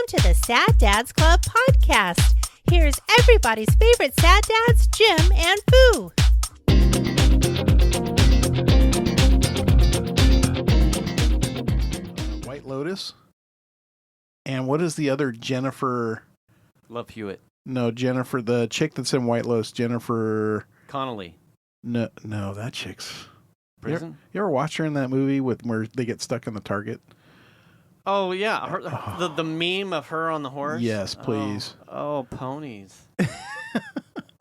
to the Sad Dads Club podcast. Here's everybody's favorite sad dads, Jim and Foo. White Lotus. And what is the other Jennifer? Love Hewitt. No, Jennifer, the chick that's in White Lotus, Jennifer Connelly. No, that chick's Prison? You ever watch her in that movie where they get stuck in the Target? Oh, yeah. The meme of her on the horse? Yes, please. Oh, ponies.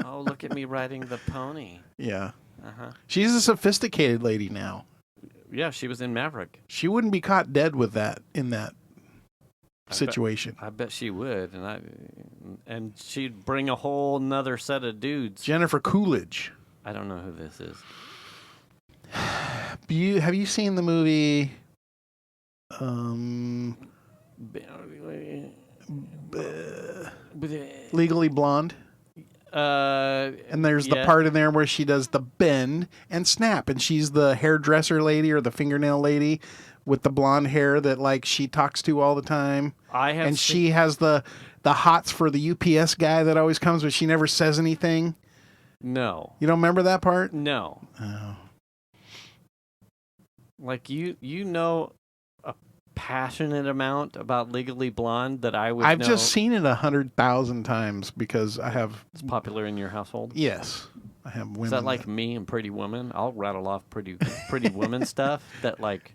Oh, look at me riding the pony. Yeah. Uh-huh. She's a sophisticated lady now. Yeah, she was in Maverick. She wouldn't be caught dead with that in that situation. I bet she would. And she'd bring a whole nother set of dudes. Jennifer Coolidge. I don't know who this is. Have you seen the movie Legally Blonde? And there's the part in there where she does the bend and snap, and she's the hairdresser lady or the fingernail lady with the blonde hair that like she talks to all the time. She has the hots for the UPS guy that always comes, but she never says anything. No. You don't remember that part? No. Oh. Like you know a passionate amount about Legally Blonde that I would I've know. just seen it 100,000 times because I have. It's popular in your household? Yes. I have women. Is that like me and Pretty Woman? I'll rattle off pretty woman stuff that like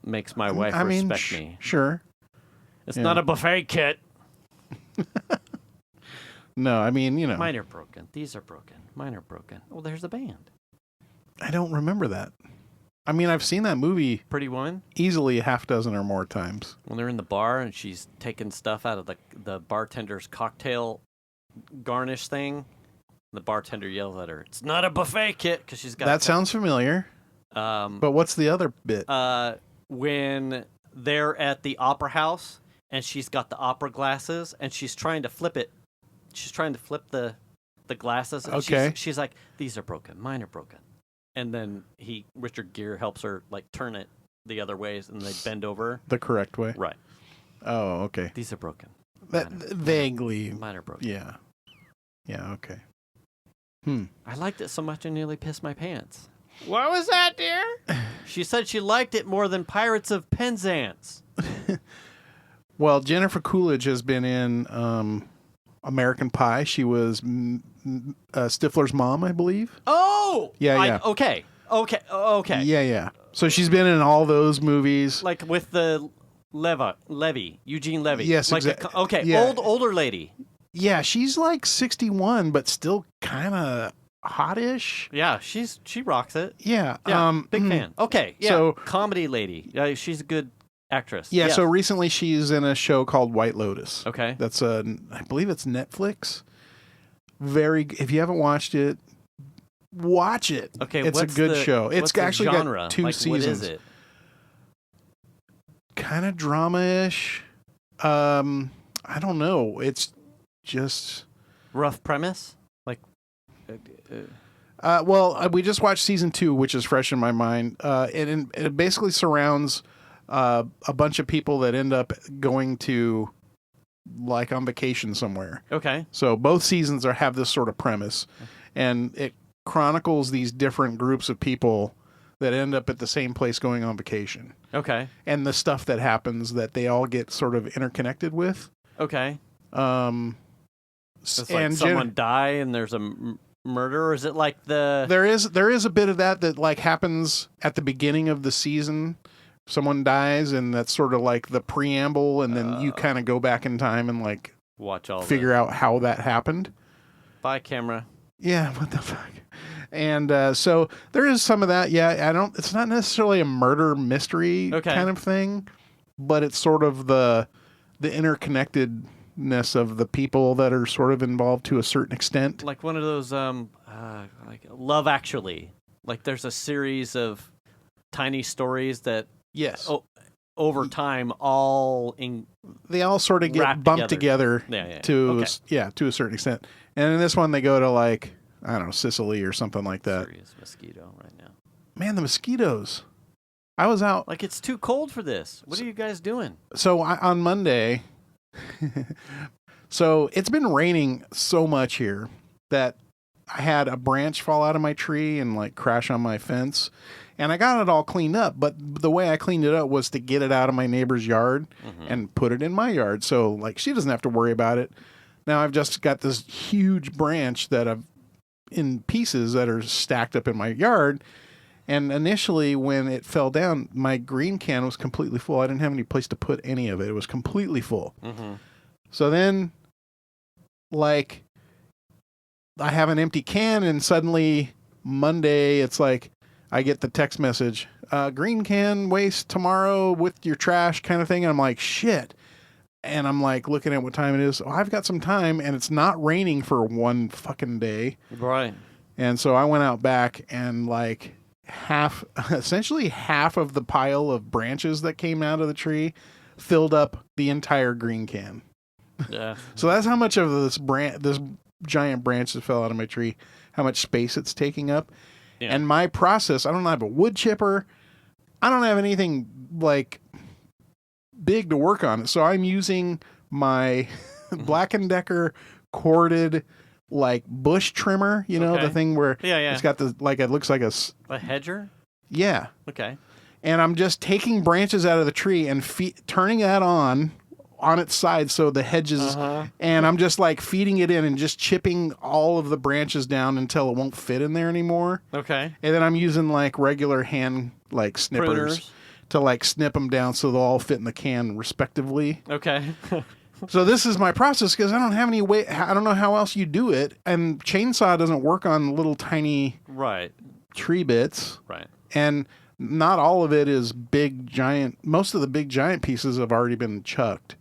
makes my wife respect me. Sure. It's not a buffet kit. No, I mean, you know. Mine are broken. These are broken. Mine are broken. Oh, there's a band. I don't remember that. I mean, I've seen that movie Pretty Woman easily a half dozen or more times. when they're in the bar and she's taking stuff out of the bartender's cocktail garnish thing. The bartender yells at her, "It's not a buffet kit," because she's got. That sounds familiar. But what's the other bit? When they're at the opera house and she's got the opera glasses and she's trying to flip it. She's trying to flip the glasses. And Okay. She's like, "These are broken. Mine are broken." And then Richard Gere helps her like turn it the other ways, and they bend over The correct way. right. Oh, okay. These are broken. That vaguely. Mine are broken. Yeah. Yeah. Okay. I liked it so much I nearly pissed my pants. What was that, dear? She said she liked it more than Pirates of Penzance. Well, Jennifer Coolidge has been in American Pie. She was Stifler's mom, I believe. Oh, Yeah. Okay. Yeah. So she's been in all those movies. Like with the Eugene Levy. Yes, like exactly. Okay, Yeah. older lady. Yeah, she's like 61, but still kind of hottish. Yeah, she rocks it. Yeah. Yeah, big fan. Okay, yeah. So comedy lady. She's a good actress. Yeah. Yes. So recently she's in a show called White Lotus. Okay. That's I believe it's Netflix. If you haven't watched it, watch it. Okay, it's a good show. It's what's actually the genre? got 2 like, seasons. What is it? Kind of drama-ish. I don't know. It's just Rough premise? Like we just watched season 2, which is fresh in my mind. It basically surrounds a bunch of people that end up going to like on vacation somewhere. Okay. So both seasons have this sort of premise, and it chronicles these different groups of people that end up at the same place going on vacation. Okay. And the stuff that happens that they all get sort of interconnected with. Okay. It's like someone die and there's a murder, or is it like There is a bit of that like happens at the beginning of the season. Someone dies, and that's sort of like the preamble, and then you kind of go back in time and like watch all figure out how that happened. Bye, camera. Yeah, what the fuck? And so there is some of that. Yeah, it's not necessarily a murder mystery kind of thing, but it's sort of the interconnectedness of the people that are sort of involved to a certain extent. Like one of those like Love Actually. Like there's a series of tiny stories that Yes. Over time they all sort of get bumped together to a certain extent. And in this one they go to like, I don't know, Sicily or something like that. Serious mosquito right now. Man, the mosquitoes. I was out. Like, it's too cold for this. What are you guys doing? So on Monday, so it's been raining so much here that I had a branch fall out of my tree and like crash on my fence. And I got it all cleaned up, but the way I cleaned it up was to get it out of my neighbor's yard and put it in my yard. So like she doesn't have to worry about it. Now I've just got this huge branch that I've in pieces that are stacked up in my yard. And initially when it fell down, my green can was completely full. I didn't have any place to put any of it. It was completely full. So then like I have an empty can and suddenly Monday it's like, I get the text message, green can waste tomorrow with your trash kind of thing. And I'm like, shit. And I'm like looking at what time it is. Oh, I've got some time and it's not raining for one fucking day. Right. And so I went out back and like essentially half of the pile of branches that came out of the tree filled up the entire green can. Yeah. So that's how much of this giant branch that fell out of my tree, how much space it's taking up. Yeah. And my process, I don't have a wood chipper. I don't have anything like big to work on. So I'm using my Black & Decker corded like bush trimmer, you know, the thing where it's got the, like, it looks like a hedger. Yeah. Okay. And I'm just taking branches out of the tree and turning that on its side so the hedges and I'm just like feeding it in and just chipping all of the branches down until it won't fit in there anymore. Okay. And then I'm using like regular hand like snippers to like snip them down so they'll all fit in the can respectively. Okay. So this is my process because I don't have any way. I don't know how else you do it, and chainsaw doesn't work on little tiny tree bits. Right. And not all of it is big giant. Most of the big giant pieces have already been chucked.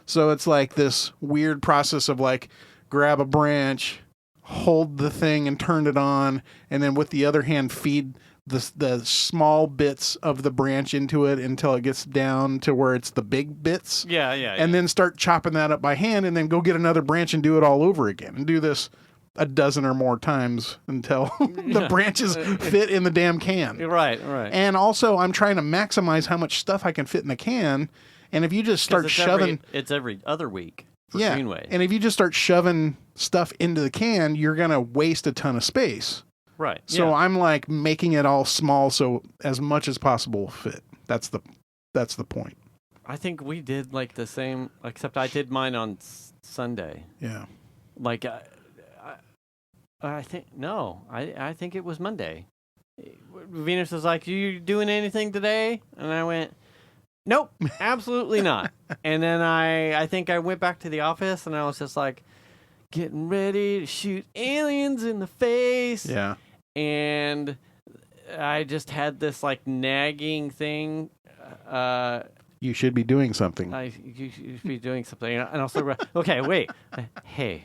So it's like this weird process of like grab a branch, hold the thing and turn it on, and then with the other hand feed the small bits of the branch into it until it gets down to where it's the big bits. Yeah. And then start chopping that up by hand and then go get another branch and do it all over again and do this a dozen or more times until the branches fit in the damn can. Right. And also I'm trying to maximize how much stuff I can fit in the can. And if you just start shoving... It's every other week for Greenway. And if you just start shoving stuff into the can, you're going to waste a ton of space. Right. So I'm like making it all small so as much as possible will fit. That's the point. I think we did like the same, except I did mine on Sunday. Yeah. Like, I think it was Monday. Venus was like, "You doing anything today?" And I went, "Nope, absolutely not." And then I think I went back to the office and I was just like getting ready to shoot aliens in the face. Yeah. And I just had this like nagging thing. You should be doing something. You should be doing something. And also, okay, wait. Hey.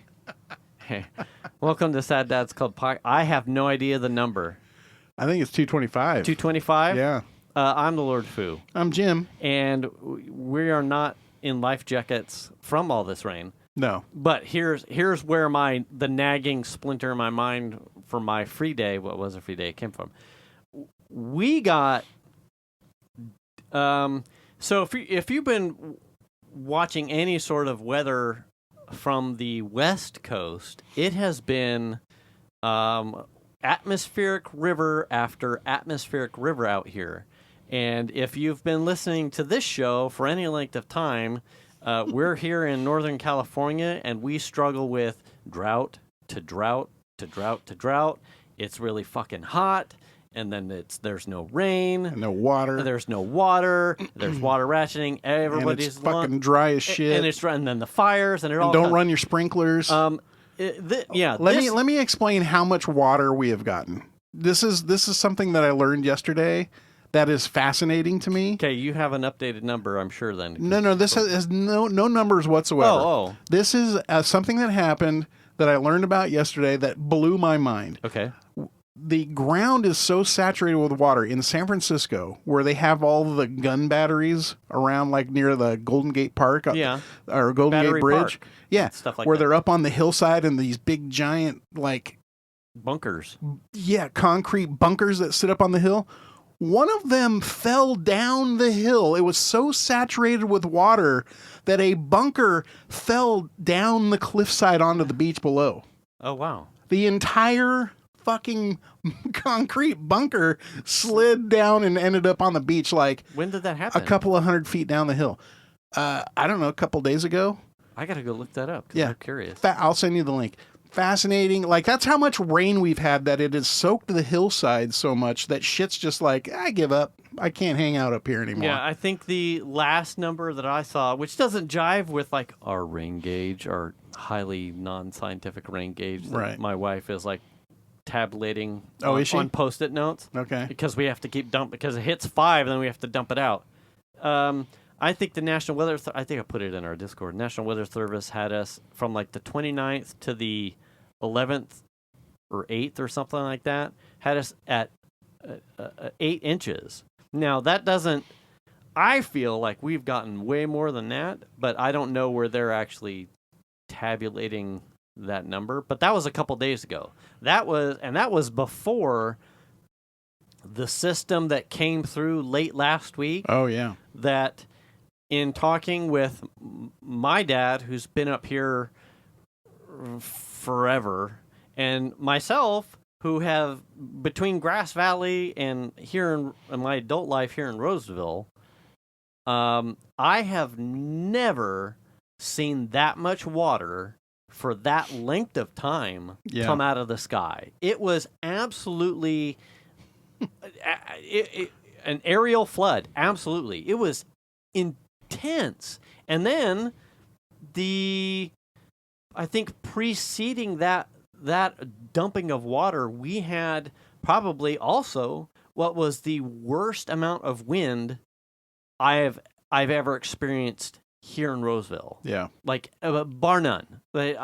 Welcome to Sad Dad's Club Podcast. I have no idea the number. I think it's 225. 225? Yeah. I'm the Lord Fu. I'm Jim. And we are not in life jackets from all this rain. No. But here's where the nagging splinter in my mind for my free day, what was a free day, came from. We got... so if you've been watching any sort of weather from the West Coast, it has been atmospheric river after atmospheric river out here. And if you've been listening to this show for any length of time, we're here in Northern California, and we struggle with drought to drought to drought to drought. It's really fucking hot, and then there's no rain. And no water. There's no water. There's water rationing. Everybody's and it's fucking dry as shit. And then the fires, and don't run your sprinklers. Let me explain how much water we have gotten. This is something that I learned yesterday that is fascinating to me. Okay, you have an updated number, I'm sure, then. No, this has no numbers whatsoever. Oh. This is something that happened that I learned about yesterday that blew my mind. Okay. The ground is so saturated with water in San Francisco, where they have all the gun batteries around, like near the Golden Gate Park, or Golden Battery Gate Bridge, Park. Stuff like where that. they're up on the hillside and these big giant like bunkers. Yeah, concrete bunkers that sit up on the hill. one of them fell down the hill. It was so saturated with water that a bunker fell down the cliffside onto the beach below. Oh, wow. The entire fucking concrete bunker slid down and ended up on the beach like... When did that happen? A couple of 100 feet down the hill. I don't know, a couple days ago. I got to go look that up because I'm curious. I'll send you the link. Fascinating. Like, that's how much rain we've had that it has soaked the hillside so much that shit's just like, I give up. I can't hang out up here anymore. Yeah, I think the last number that I saw, which doesn't jive with like our rain gauge, our highly non-scientific rain gauge that right. my wife is like tabulating on Post-it notes. Okay. Because we have to keep because it hits 5 and then we have to dump it out. I think the National Weather I think I put it in our Discord. National Weather Service had us from like the 29th to the 11th or 8th or something like that. Had us at 8 inches. Now, that doesn't... I feel like we've gotten way more than that, but I don't know where they're actually tabulating that number. But that was a couple days ago. That was before the system that came through late last week. Oh, yeah. That in talking with my dad, who's been up here forever, and myself, who have, between Grass Valley and here in my adult life here in Roseville, I have never seen that much water for that length of time come out of the sky. It was absolutely an aerial flood. Absolutely. It was intense. And then I think preceding that dumping of water, we had probably also what was the worst amount of wind I've ever experienced here in Roseville. Yeah. Like bar none. It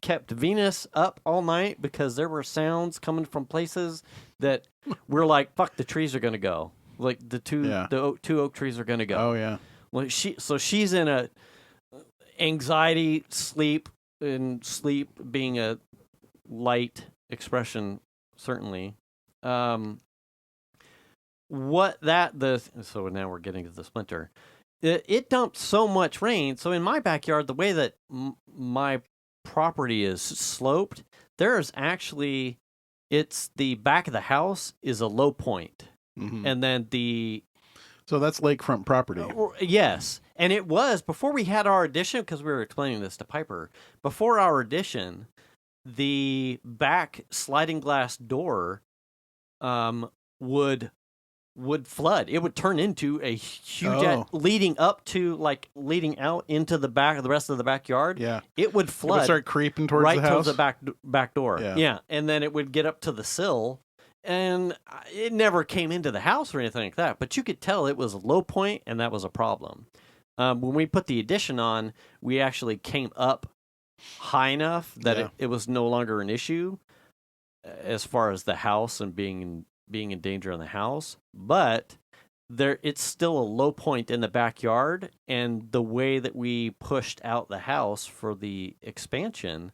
kept Venus up all night because there were sounds coming from places that we're like, fuck, the trees are going to go. Like the two oak trees are going to go. Oh yeah. Well, she's in a anxiety sleep, and sleep being a light expression, certainly. So now we're getting to the splinter. It dumped so much rain. So in my backyard, the way that my property is sloped, there's actually, it's the back of the house is a low point. Mm-hmm. And then so that's lakefront property. Yes. And it was, before we had our addition, because we were explaining this to Piper, before our addition, the back sliding glass door would flood. It would turn into a huge leading out into the rest of the backyard. Yeah. It would flood. It would start creeping towards the house. Right towards the back door. Yeah. And then it would get up to the sill. And it never came into the house or anything like that. But you could tell it was a low point, and that was a problem. When we put the addition on, we actually came up high enough that it was no longer an issue as far as the house and being in danger in the house. But it's still a low point in the backyard, and the way that we pushed out the house for the expansion,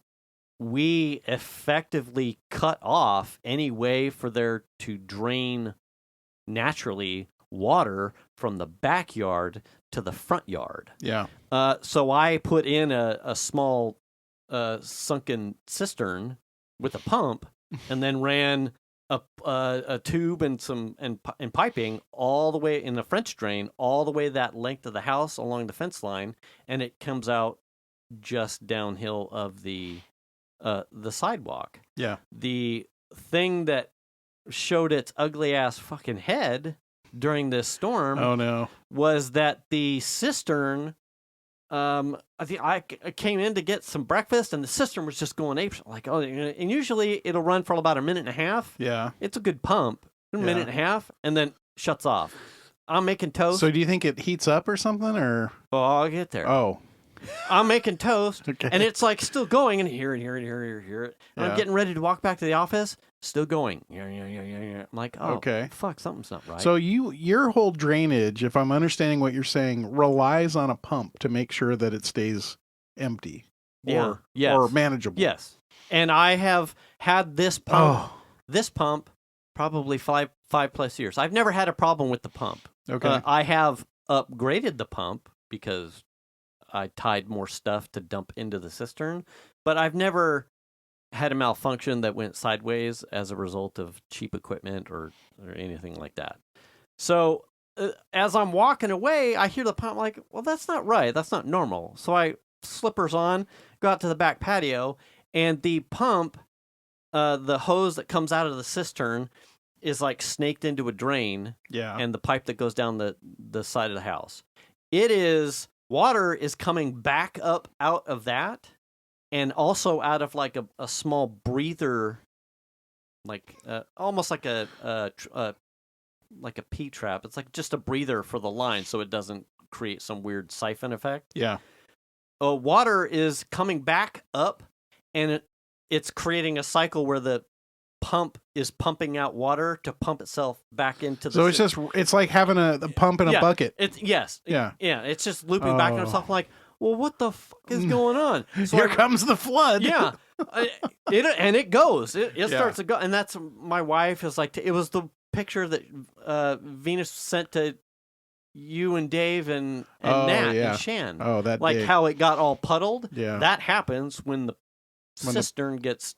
we effectively cut off any way for there to drain naturally water from the backyard to the front yard. Yeah. So I put in a small sunken cistern with a pump, and then ran a tube and piping all the way in the French drain, all the way that length of the house along the fence line, and it comes out just downhill of the sidewalk. Yeah. The thing that showed its ugly ass fucking head during this storm was that the cistern, I think I came in to get some breakfast, and the cistern was just going ape. Like, and usually it'll run for about a minute and a half. Yeah. It's a good pump. A minute and a half, and then shuts off. I'm making toast. So do you think it heats up or something, or? Oh, I'll get there. Oh. I'm making toast, okay. And it's like still going, and here it. And I'm getting ready to walk back to the office, still going. Yeah. I'm like, okay. Fuck, something's not right. So your whole drainage, if I'm understanding what you're saying, relies on a pump to make sure that it stays empty or manageable. Yes. And I have had this pump probably five plus years. I've never had a problem with the pump. Okay. I have upgraded the pump because I tied more stuff to dump into the cistern, but I've never had a malfunction that went sideways as a result of cheap equipment or anything like that. So as I'm walking away, I hear the pump like, well, that's not right. That's not normal. So I slippers on, go out to the back patio, and the pump, the hose that comes out of the cistern is like snaked into a drain. Yeah. And the pipe that goes down the side of the house. Water is coming back up out of that, and also out of like a small breather, like almost like a P trap. It's like just a breather for the line, so it doesn't create some weird siphon effect. Yeah. Water is coming back up, and it's creating a cycle where the pump is pumping out water to pump itself back into the. So it's like having a pump in a bucket. Yeah. It's just looping back on itself. I'm like, well, what the fuck is going on? So Here comes the flood. Yeah. It goes. It starts to go, and that's my wife is like. It was the picture that Venus sent to you and Dave and Nat and Shan. Oh, that like big. How it got all puddled. Yeah. That happens when the cistern gets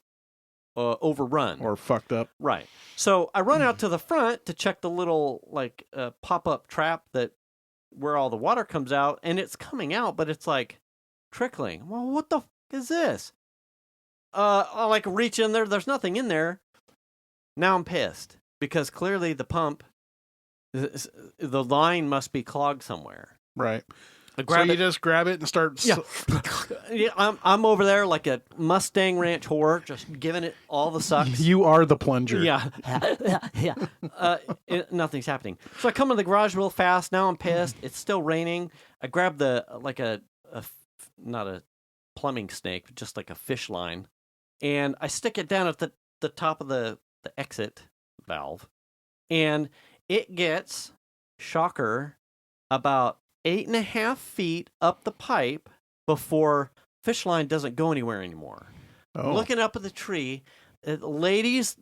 overrun or fucked up. Right. So I run out to the front to check the little like pop-up trap where all the water comes out, and it's coming out, but it's like trickling. Well, what the fuck is this? I like reach in there. There's nothing in there. Now I'm pissed because clearly the pump, the line must be clogged somewhere. Right. So you just grab it and start. Yeah, I'm over there like a Mustang Ranch whore, just giving it all the sucks. You are the plunger. Yeah. Nothing's happening. So I come in the garage real fast. Now I'm pissed. It's still raining. I grab not a plumbing snake, but just like a fish line, and I stick it down at the top of the exit valve, and it gets, shocker, about 8.5 feet up the pipe before fish line doesn't go anywhere anymore. Oh. Looking up at the tree, ladies,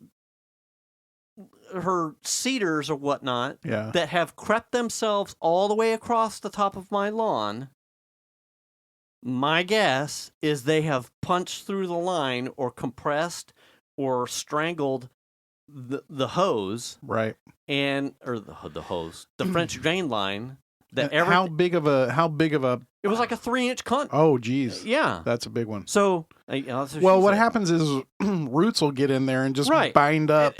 her cedars or whatnot, that have crept themselves all the way across the top of my lawn. My guess is they have punched through the line or compressed or strangled the hose, right? Or the hose, the French drain line. How big of a? It was like a 3-inch cunt. Oh, geez. Yeah, that's a big one. So, what happens is roots will get in there and just bind up.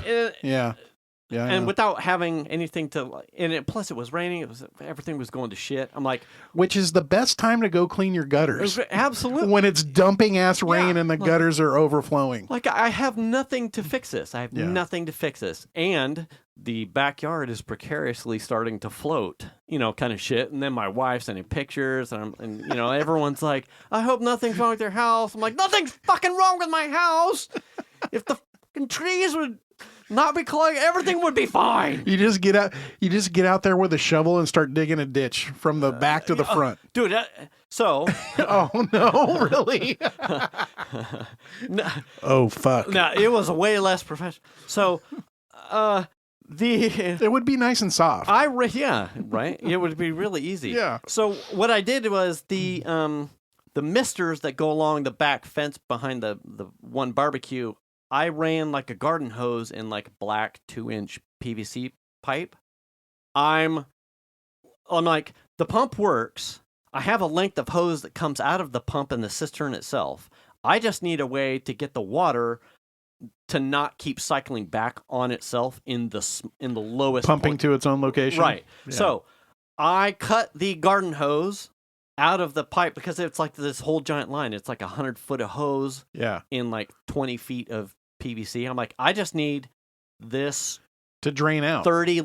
And without having anything to, plus it was raining. Everything was going to shit. I'm like, which is the best time to go clean your gutters. Absolutely, when it's dumping ass rain and the gutters are overflowing. Like I have nothing to fix this. I have nothing to fix this, and the backyard is precariously starting to float. Kind of shit. And then my wife's sending pictures, and everyone's like, I hope nothing's wrong with your house. I'm like, nothing's fucking wrong with my house. If the fucking trees would not be clogged, everything would be fine. You just get out there with a shovel and start digging a ditch from the back to the front. Dude, oh no, really? No, oh fuck. No, it was way less professional. So it would be nice and soft. Right? It would be really easy. Yeah. So what I did was the misters that go along the back fence behind the one barbecue, I ran like a garden hose in like black 2-inch PVC pipe. I'm like, the pump works. I have a length of hose that comes out of the pump and the cistern itself. I just need a way to get the water to not keep cycling back on itself in the lowest pumping point. To its own location. Right. Yeah. So I cut the garden hose out of the pipe because it's like this whole giant line. It's like 100 foot of hose in like 20 feet of PVC. I'm like, I just need this to drain out 30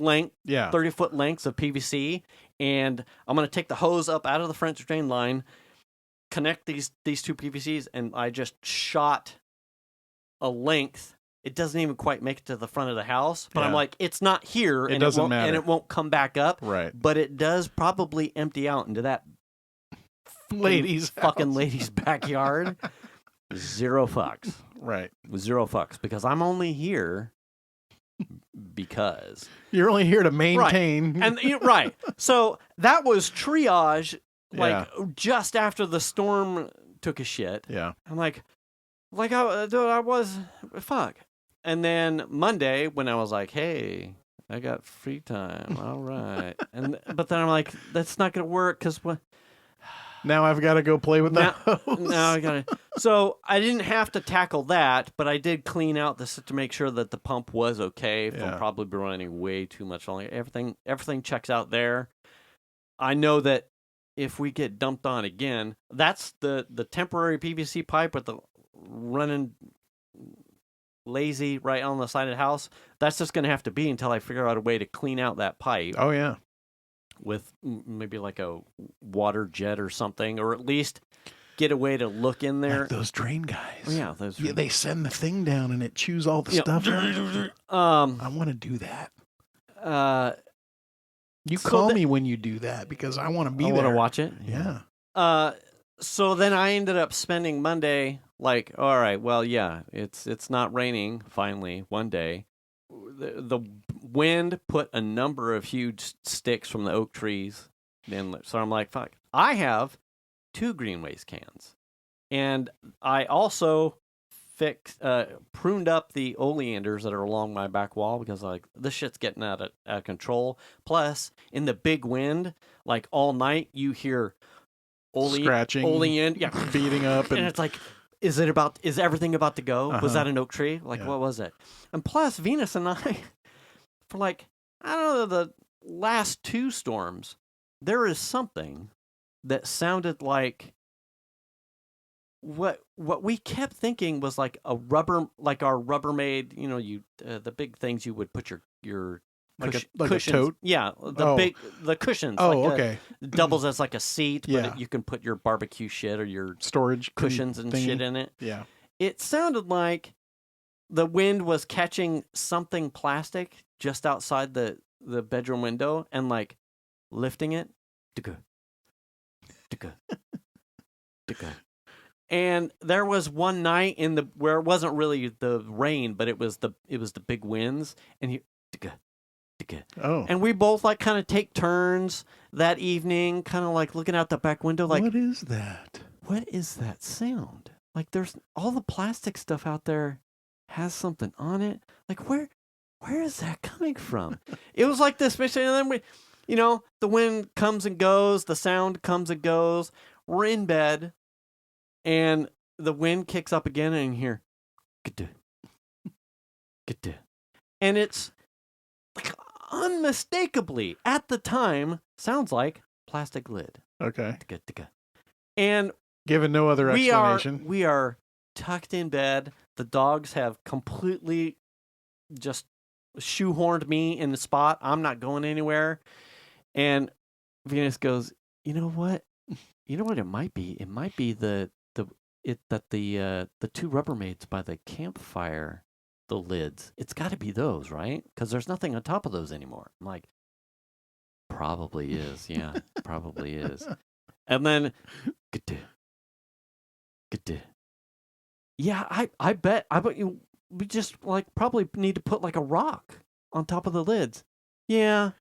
foot lengths of PVC, and I'm going to take the hose up out of the French drain line, connect these two PVCs, and I just shot a length. It doesn't even quite make it to the front of the house, but I'm like, it's not here, and it won't matter, and it won't come back up. Right. But it does probably empty out into that lady's backyard. Zero fucks. Right. Zero fucks, because I'm only here because you're only here to maintain. Right. And right. So that was triage, like just after the storm took a shit. Yeah. I'm like I was fuck. And then Monday when I was like, hey, I got free time. All right. But then I'm like, that's not going to work because what? Now I've got to go play with the hose. Now I got to. So I didn't have to tackle that, but I did clean out this to make sure that the pump was okay from probably running way too much longer. Everything checks out there. I know that if we get dumped on again, that's the temporary PVC pipe with the running lazy right on the side of the house. That's just going to have to be until I figure out a way to clean out that pipe. Oh, yeah. With maybe like a water jet or something, or at least get a way to look in there. Like those drain guys. Oh, yeah. They send the thing down and it chews all the stuff out. I want to do that. You call me when you do that because I want to be there. I want to watch it? Yeah. So then I ended up spending Monday like, all right, well, yeah, it's not raining finally one day. The wind put a number of huge sticks from the oak trees. So I'm like, fuck. I have 2 green waste cans. And I also pruned up the oleanders that are along my back wall because like this shit's getting out of control. Plus, in the big wind, like all night, you hear scratching, beating up, and it's like, is everything about to go? Was that an oak tree? Like, what was it? And plus, Venus and I, for like, I don't know, the last 2 storms, there is something that sounded like what we kept thinking was like our Rubbermaid, the big things you would put your like cushions. A tote? Yeah, the cushions. Oh, okay. Doubles as like a seat, but you can put your barbecue shit or your storage cushions and shit in it. Yeah. It sounded like the wind was catching something plastic just outside the bedroom window and like lifting it. And there was one night where it wasn't really the rain, but it was the big winds, and and we both like kind of take turns that evening, kind of like looking out the back window, like, what is that? What is that sound? Like, there's all the plastic stuff out there has something on it. Like, where is that coming from? It was like this, and then we, the wind comes and goes, the sound comes and goes. We're in bed. And the wind kicks up again, and you hear, and it's like unmistakably at the time sounds like plastic lid. Okay. And given no other explanation, we are tucked in bed. The dogs have completely just shoehorned me in the spot. I'm not going anywhere. And Venus goes, you know what? You know what it might be? It might be the 2 Rubbermaids by the campfire, the lids. It's got to be those, right? Because there's nothing on top of those anymore. I'm like, probably is. Yeah, probably is. And then, yeah, I bet we just like probably need to put like a rock on top of the lids. Yeah.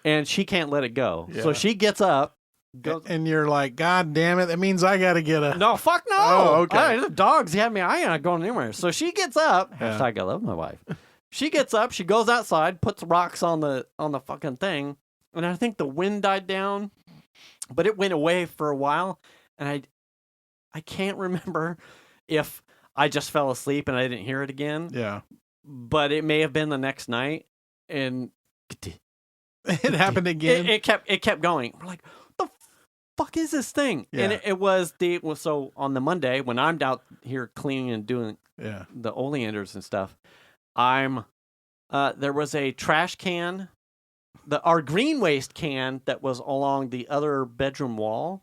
And she can't let it go. Yeah. So she gets up. And you're like, God damn it. That means I got to get a... No, fuck no. Oh, okay. The dogs have me. I ain't not going anywhere. So she gets up. Yeah. # I love my wife. She gets up. She goes outside, puts rocks on the fucking thing. And I think the wind died down. But it went away for a while. And I can't remember if I just fell asleep and I didn't hear it again. Yeah. But it may have been the next night. And... it happened again. It kept going. We're like, what the fuck is this thing? Yeah. And it was so on the Monday when I'm out here cleaning and doing the oleanders and stuff, there was a trash can, our green waste can that was along the other bedroom wall.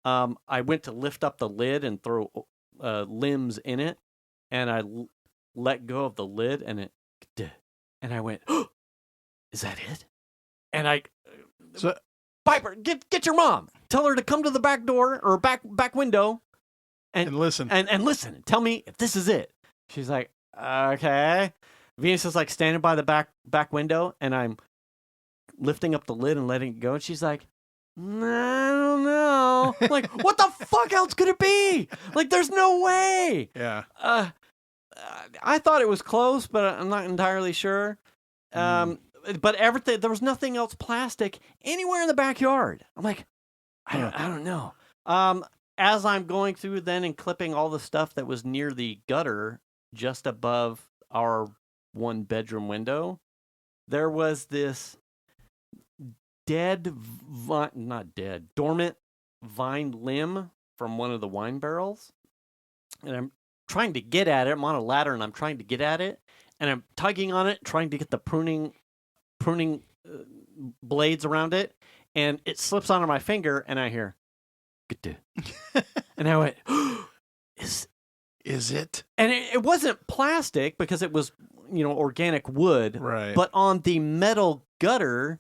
I went to lift up the lid and throw limbs in it, and I let go of the lid, and I went, oh, is that it? And Piper, get your mom. Tell her to come to the back door or back window And listen. And listen. Tell me if this is it. She's like, okay. Venus is like standing by the back window, and I'm lifting up the lid and letting it go. And she's like, I don't know. Like, what the fuck else could it be? Like, there's no way. Yeah. I thought it was close, but I'm not entirely sure. But everything, there was nothing else plastic anywhere in the backyard. I'm like, I don't know. As I'm going through then and clipping all the stuff that was near the gutter just above our 1-bedroom window, there was this dormant vine limb from one of the wine barrels. And I'm trying to get at it. I'm on a ladder and I'm trying to get at it. And I'm tugging on it, trying to get the pruning blades around it. And it slips onto my finger and I hear, "Get and I went, Is it? And it wasn't plastic because it was, organic wood. Right. But on the metal gutter,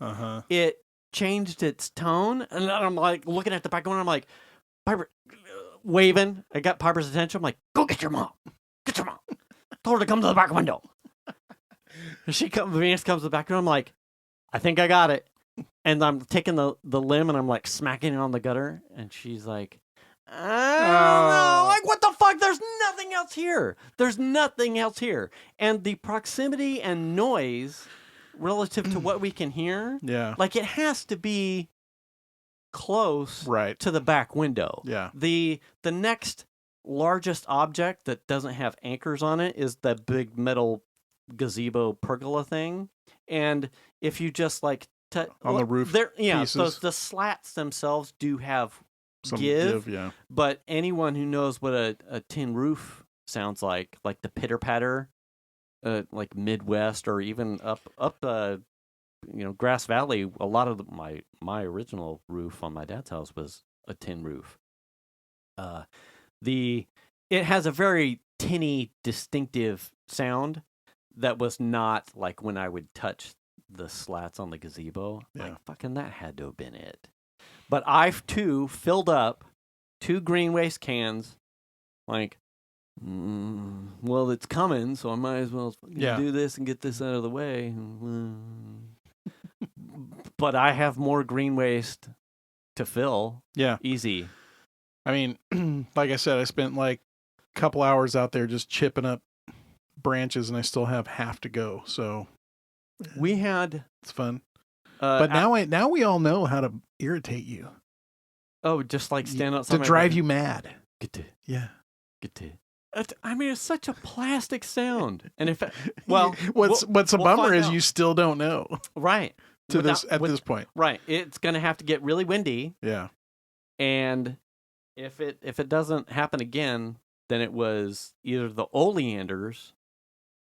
it changed its tone. And then I'm like looking at the back window. I'm like, Piper, waving. I got Piper's attention. I'm like, go get your mom. Get your mom. Told her to come to the back window. Venus comes to the back window. I'm like, I think I got it. And I'm taking the limb and I'm like smacking it on the gutter. And she's like, I don't know. Like, what the fuck? There's nothing else here. There's nothing else here. And the proximity and noise relative to what we can hear, like it has to be close to the back window. Yeah. The next largest object that doesn't have anchors on it is the big metal gazebo pergola thing. And if you just like on the roof, the slats themselves do have some give, but anyone who knows what a tin roof sounds like the pitter patter, like Midwest or even up Grass Valley, a lot of my original roof on my dad's house was a tin roof. It has a very tinny, distinctive sound that was not like when I would touch the slats on the gazebo. Like, fucking that had to have been it. But I've too filled up 2 green waste cans. Like, well, it's coming, so I might as well do this and get this out of the way. But I have more green waste to fill. Yeah. Easy. I mean, like I said, I spent like a couple hours out there just chipping up branches, and I still have half to go. So it's fun. But now we all know how to irritate you. Oh, just like stand outside to drive you mad. I mean, it's such a plastic sound, and if what's a bummer is you still don't know, right? This point, right? It's gonna have to get really windy, and if it doesn't happen again, then it was either the oleanders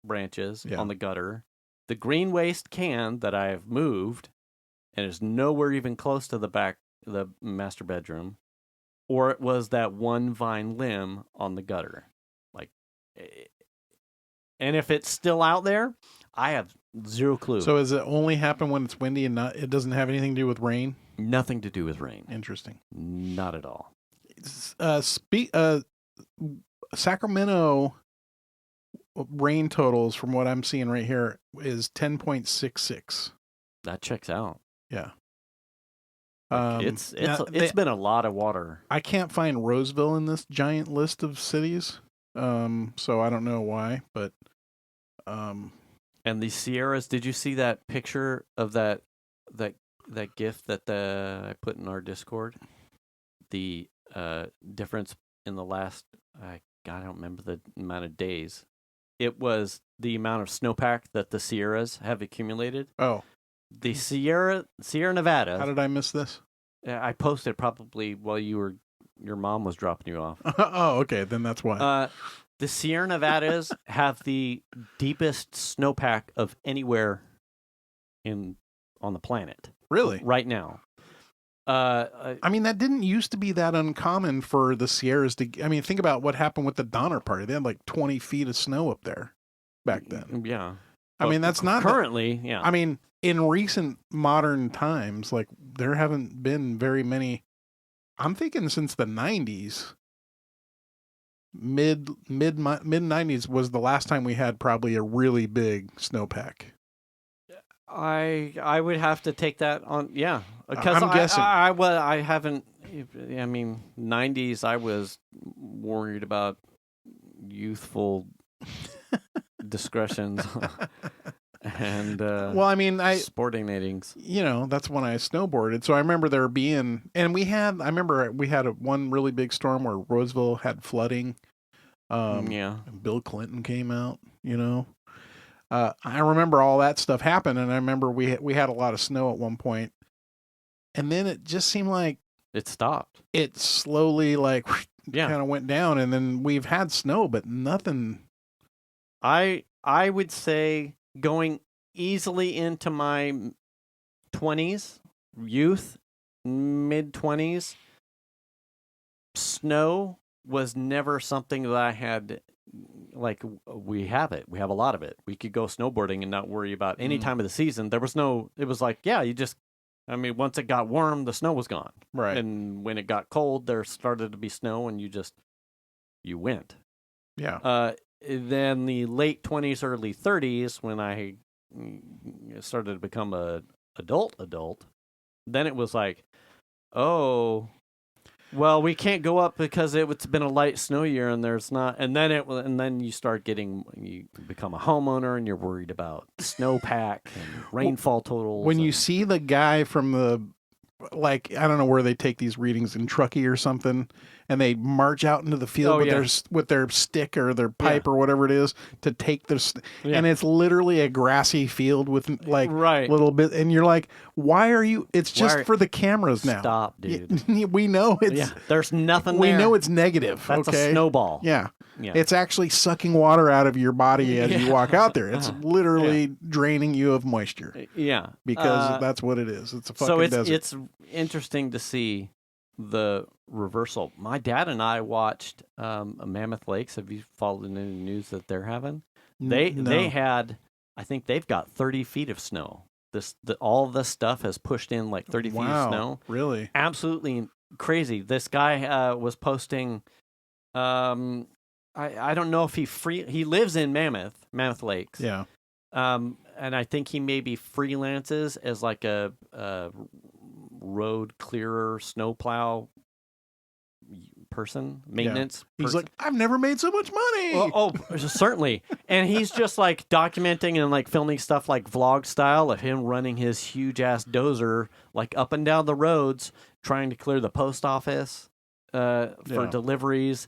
branches on the gutter, the green waste can that I have moved, and is nowhere even close to the master bedroom, or it was that one vine limb on the gutter. Like, and if it's still out there, I have zero clue. So does it only happen when it's windy and it doesn't have anything to do with rain? Nothing to do with rain. Interesting. Not at all. Sacramento rain totals from what I'm seeing right here is 10.66. That checks out. Yeah. It's been a lot of water. I can't find Roseville in this giant list of cities. So I don't know why, but and the Sierras, did you see that picture of that GIF that I put in our Discord? The difference in the last I don't remember the amount of days. It was the amount of snowpack that the Sierras have accumulated. Oh. The Sierra Nevada. How did I miss this? I posted probably while your mom was dropping you off. Oh, okay. Then that's why. The Sierra Nevadas have the deepest snowpack of anywhere on the planet. Really? Right now. I mean, that didn't used to be that uncommon for the Sierras to. I mean, think about what happened with the Donner Party. They had like 20 feet of snow up there back then. Yeah. I mean, that's not currently. Yeah. I mean, in recent modern times, like there haven't been very many. I'm thinking since the 90s. mid 90s was the last time we had probably a really big snowpack. I would have to take that on, yeah. Because I'm guessing. I haven't, I mean, 90s, I was worried about youthful discretions and well, I mean, sporting meetings. You know, that's when I snowboarded. So I remember there being, and I remember we had one really big storm where Roseville had flooding. Yeah. Bill Clinton came out, you know. I remember all that stuff happened, and I remember we had a lot of snow at one point, and then it just seemed like it stopped. It slowly kind of went down, and then we've had snow, but nothing. I would say going easily into my 20s, youth, mid 20s, snow was never something that I had. Like, we have it. We have a lot of it. We could go snowboarding and not worry about any time of the season. There was no, it was like, yeah, once it got warm, the snow was gone. Right. And when it got cold, there started to be snow and you went. Yeah. Then the late 20s, early 30s, when I started to become a adult, then it was like, oh, well, we can't go up because it's been a light snow year and there's not, and then you become a homeowner and you're worried about snowpack and rainfall totals. When you see the guy from the, I don't know where they take these readings in Truckee or something, and they march out into the field with their stick or their pipe or whatever it is to take this, and it's literally a grassy field with little bit, and you're like, why are you? It's just for the cameras now. Stop, dude. We know it's there's nothing. We know it's negative. That's a snowball. Yeah. It's actually sucking water out of your body as you walk out there. It's literally draining you of moisture. Yeah, because that's what it is. It's a fucking desert. It's interesting to see the reversal. My dad and I watched Mammoth Lakes. Have you followed any news that they're having? They had, I think they've got 30 feet of snow. All this stuff has pushed in like 30 feet of snow. Really? Absolutely crazy. This guy was posting. I don't know if he lives in Mammoth Lakes. Yeah. And I think he maybe freelances as like a road clearer, snowplow person, maintenance. Yeah. He's like, I've never made so much money. Oh, certainly. And he's just like documenting and like filming stuff like vlog style of him running his huge ass dozer like up and down the roads, trying to clear the post office for deliveries,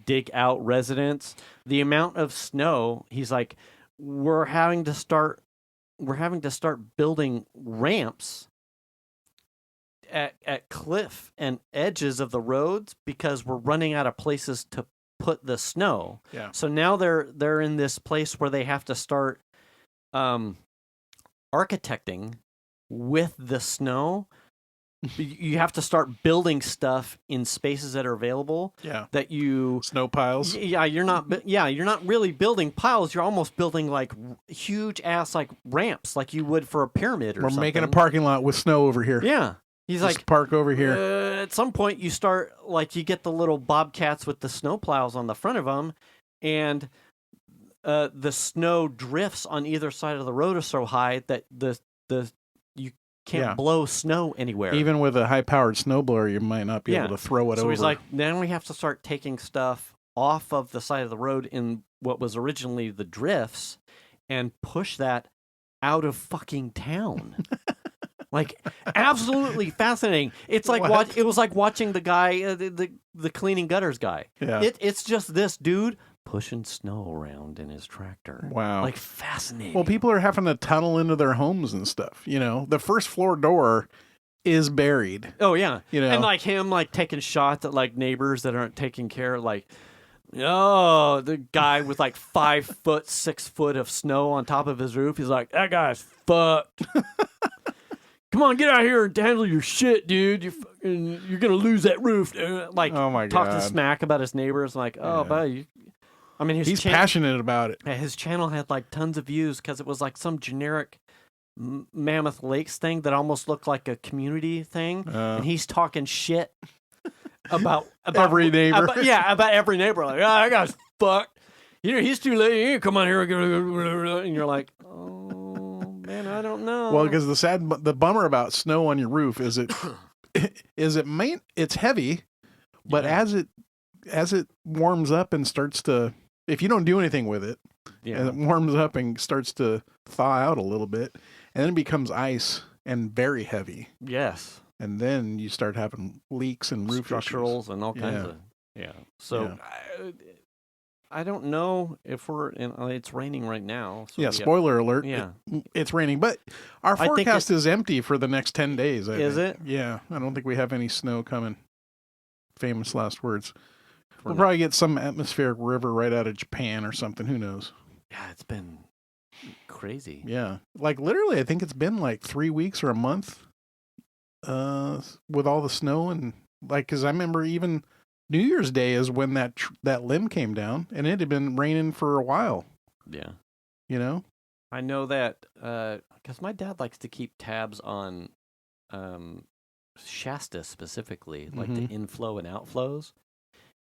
dig out residents. The amount of snow, he's like, we're having to start building ramps at cliff and edges of the roads because we're running out of places to put the snow. Yeah. So now they're in this place where they have to start architecting with the snow. You have to start building stuff in spaces that are available. Yeah. That you snow piles. Yeah, you're not really building piles. You're almost building like huge ass like ramps, like you would for a pyramid or something. We're making a parking lot with snow over here. Yeah. He's just like, park over here. At some point, you start you get the little bobcats with the snow plows on the front of them, and the snow drifts on either side of the road are so high that you can't blow snow anywhere. Even with a high-powered snowblower, you might not be able to throw it over. So he's like, then we have to start taking stuff off of the side of the road in what was originally the drifts and push that out of fucking town. Like, absolutely fascinating. It's like it was like watching the guy, the cleaning gutters guy. Yeah. It's just this dude pushing snow around in his tractor. Wow. Like, fascinating. Well, people are having to tunnel into their homes and stuff. You know, the first floor door is buried. Oh, yeah. You know, and like him, like taking shots at like neighbors that aren't taking care of, like, oh, the guy with like 5 foot, 6 foot of snow on top of his roof. He's like, that guy's fucked. Come on, get out here and handle your shit, dude. You're gonna lose that roof. Like, oh my God. Talking smack about his neighbors. Like, oh, buddy. I mean, he's passionate about it. His channel had like tons of views because it was like some generic Mammoth Lakes thing that almost looked like a community thing, and he's talking shit about every neighbor. About every neighbor. Like, that guy's fucked. He's too late. He come on here, and you're like, oh man, I don't know. Well, because the bummer about snow on your roof is it's heavy, but as it warms up and starts to, if you don't do anything with it, and it warms up and starts to thaw out a little bit, and then it becomes ice and very heavy. Yes. And then you start having leaks and roof structurals issues. And all kinds of So I don't know if it's raining right now. So spoiler alert. Yeah, it's raining, but our forecast is empty for the next 10 days. I think. It? Yeah, I don't think we have any snow coming. Famous last words. We'll probably get some atmospheric river right out of Japan or something. Who knows? Yeah, it's been crazy. Yeah, like literally, I think it's been like 3 weeks or a month with all the snow and because I remember even New Year's Day is when that limb came down, and it had been raining for a while. Yeah. You know? I know that because my dad likes to keep tabs on Shasta specifically, like the inflow and outflows.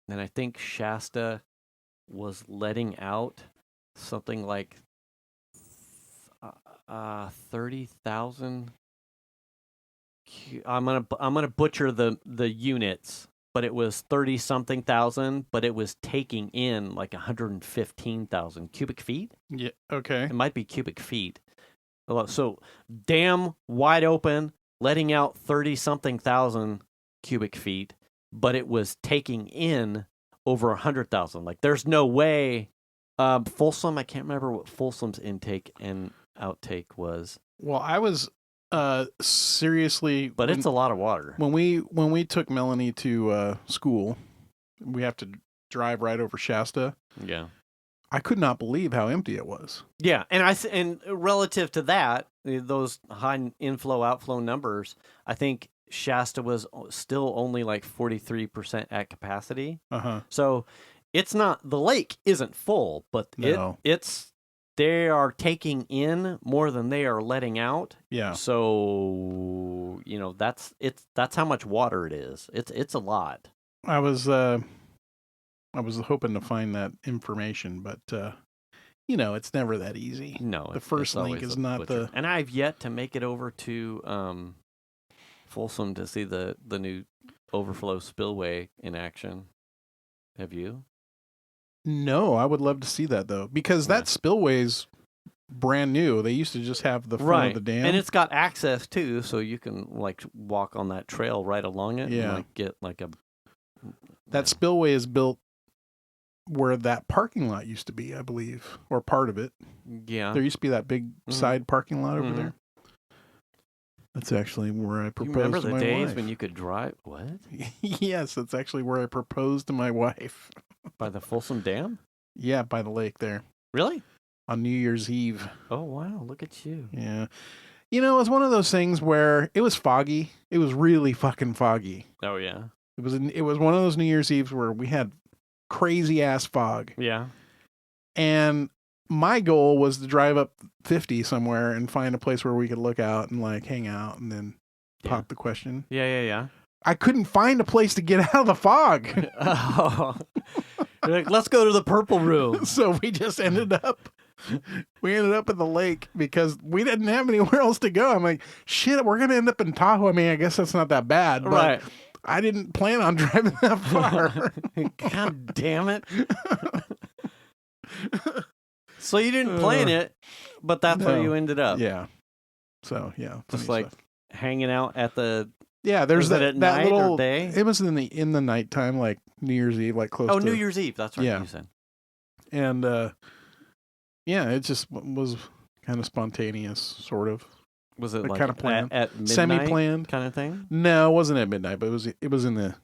And I think Shasta was letting out something like 30,000. I'm gonna butcher the units. But it was 30-something thousand, but it was taking in like 115,000 cubic feet. Yeah, okay. It might be cubic feet. So dam wide open, letting out 30-something thousand cubic feet, but it was taking in over 100,000. Like there's no way. Folsom, I can't remember what Folsom's intake and outtake was. Well, I was seriously, but it's a lot of water. When we took Melanie to school, we have to drive right over Shasta. Yeah, I could not believe how empty it was. Yeah, and relative to that, those high inflow outflow numbers, I think Shasta was still only like 43% at capacity. So it's not, the lake isn't full, but they are taking in more than they are letting out. Yeah. So, that's how much water it is. It's a lot. I was hoping to find that information, but it's never that easy. No. The first link is not the... And I've yet to make it over to Folsom to see the new overflow spillway in action. Have you? No, I would love to see that though, because that spillway's brand new. They used to just have the front of the dam, and it's got access too, so you can walk on that trail right along it. Yeah, and get a. That spillway is built where that parking lot used to be, I believe, or part of it. Yeah, there used to be that big side parking lot over there. That's actually where I proposed to my wife. Remember the days when you could drive? What? Yes, that's actually where I proposed to my wife. By the Folsom Dam? Yeah, by the lake there. Really? On New Year's Eve. Oh, wow. Look at you. Yeah. It was one of those things where it was foggy. It was really fucking foggy. Oh, yeah. It was one of those New Year's Eves where we had crazy ass fog. Yeah. And my goal was to drive up 50 somewhere and find a place where we could look out and hang out and then pop the question. Yeah. I couldn't find a place to get out of the fog. Oh. You're like, let's go to the purple room. So we just ended up at the lake because we didn't have anywhere else to go. I'm like, shit, we're going to end up in Tahoe. I mean, I guess that's not that bad. But right. I didn't plan on driving that far. God damn it. So you didn't plan it, but that's where you ended up. Yeah. So, yeah. Just hanging out at the... Yeah, there's that night little or day. It was in the nighttime, like New Year's Eve, close. Oh, New Year's Eve. That's right. You said. And it just was kind of spontaneous, sort of. Was it kind of planned, at midnight, semi-planned kind of thing? No, it wasn't at midnight, but it was in the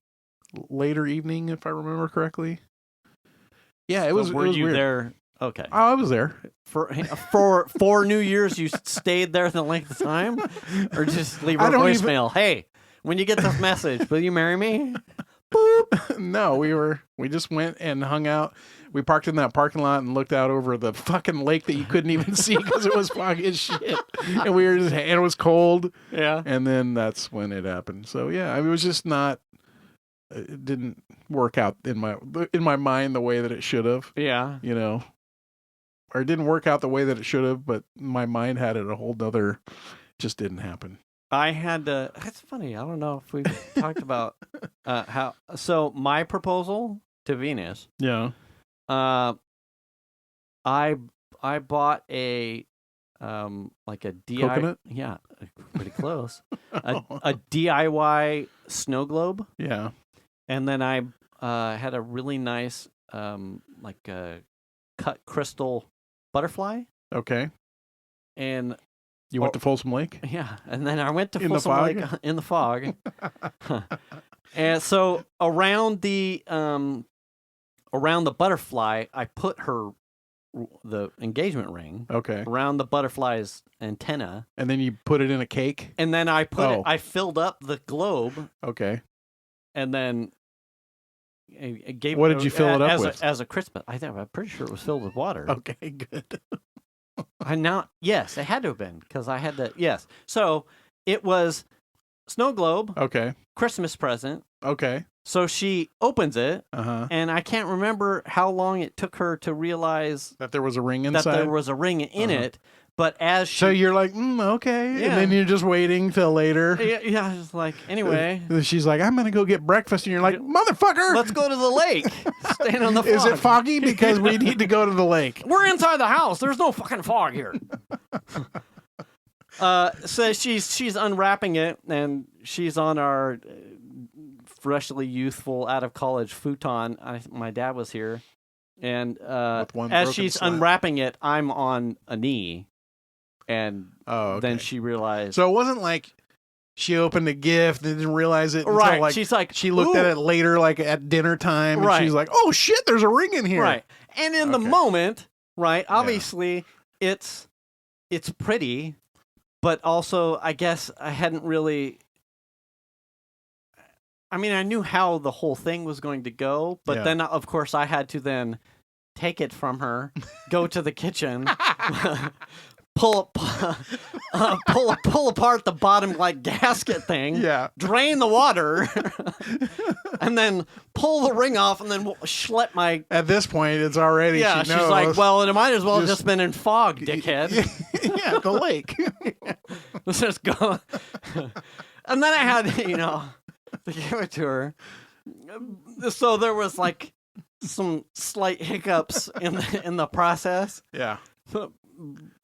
later evening, if I remember correctly. Yeah, it was. Were you weird. there? Okay. Oh, I was there for New Year's. You stayed there the length of time, or just leave a voicemail. Hey. When you get this message, will you marry me? Boop. No, we just went and hung out. We parked in that parking lot and looked out over the fucking lake that you couldn't even see because it was foggy as shit. And and it was cold. Yeah. And then that's when it happened. So yeah, it was just not it didn't work out in my mind the way that it should have. Yeah. You know, or it didn't work out the way that it should have, but my mind had it a whole nother. Just didn't happen. I had to. It's funny. I don't know if we've talked about how. So my proposal to Venus. Yeah. I bought a like a DIY. Coconut? Yeah, pretty close. a DIY snow globe. Yeah. And then I had a really nice like a cut crystal butterfly. Okay. And you went to Folsom Lake? Yeah, and then I went to in Folsom Lake in the fog. And so around the butterfly, I put the engagement ring. Okay. Around the butterfly's antenna. And then you put it in a cake? And then I I filled up the globe. Okay. And then it gave. What did you fill it up with? As a Christmas, I'm pretty sure it was filled with water. Okay, good. Yes, it had to have been because I had to. Yes, so it was snow globe. Okay. Christmas present. Okay. So she opens it, and I can't remember how long it took her to realize that there was a ring inside. That there was a ring in it, but as she, so you're like, okay, yeah. And then you're just waiting till later. Yeah, just like anyway. She's like, I'm gonna go get breakfast, and you're like, motherfucker, let's go to the lake. Stand on the fog. Is it foggy? Because we need to go to the lake. We're inside the house. There's no fucking fog here. So she's unwrapping it, and she's on our freshly youthful, out of college futon. My dad was here, and as she's unwrapping it, I'm on a knee, and then she realized. So it wasn't like she opened a gift and didn't realize it. Right. Until, like, she's like, she looked at it later, like at dinner time, right. And she's like, oh shit, there's a ring in here. Right. And in the moment, right? Obviously, it's pretty, but also, I guess I hadn't really. I mean, I knew how the whole thing was going to go, but then, of course, I had to then take it from her, go to the kitchen, pull apart the bottom like gasket thing, drain the water, and then pull the ring off, and then schlep my. At this point, it's already. Yeah, she's like, well, it might as well have just been in fog, dickhead. Yeah, the lake. Let's just go. And then I had, to give it to her. So there was like some slight hiccups in the process. Yeah.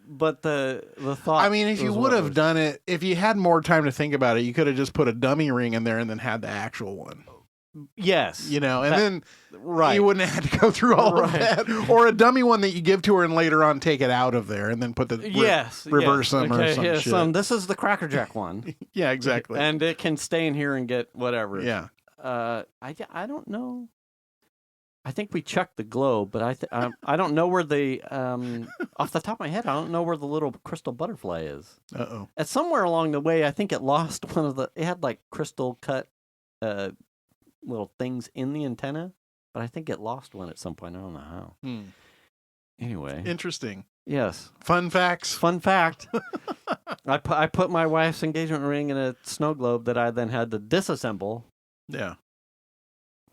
But the thought. I mean, if you would have done it, if you had more time to think about it, you could have just put a dummy ring in there and then had the actual one. Yes. And then you wouldn't have had to go through all of that. Or a dummy one that you give to her and later on take it out of there and then put the reverse them or some shit. This is the Cracker Jack one. Yeah, exactly. And it can stay in here and get whatever. Yeah. I don't know. I think we chucked the globe, but I don't know where the off the top of my head, I don't know where the little crystal butterfly is. Uh-oh. At somewhere along the way, I think it lost one of it had like crystal cut little things in the antenna, but I think it lost one at some point. I don't know how. Anyway. Interesting. Yes. Fun facts. Fun fact. I put my wife's engagement ring in a snow globe that I then had to disassemble. Yeah.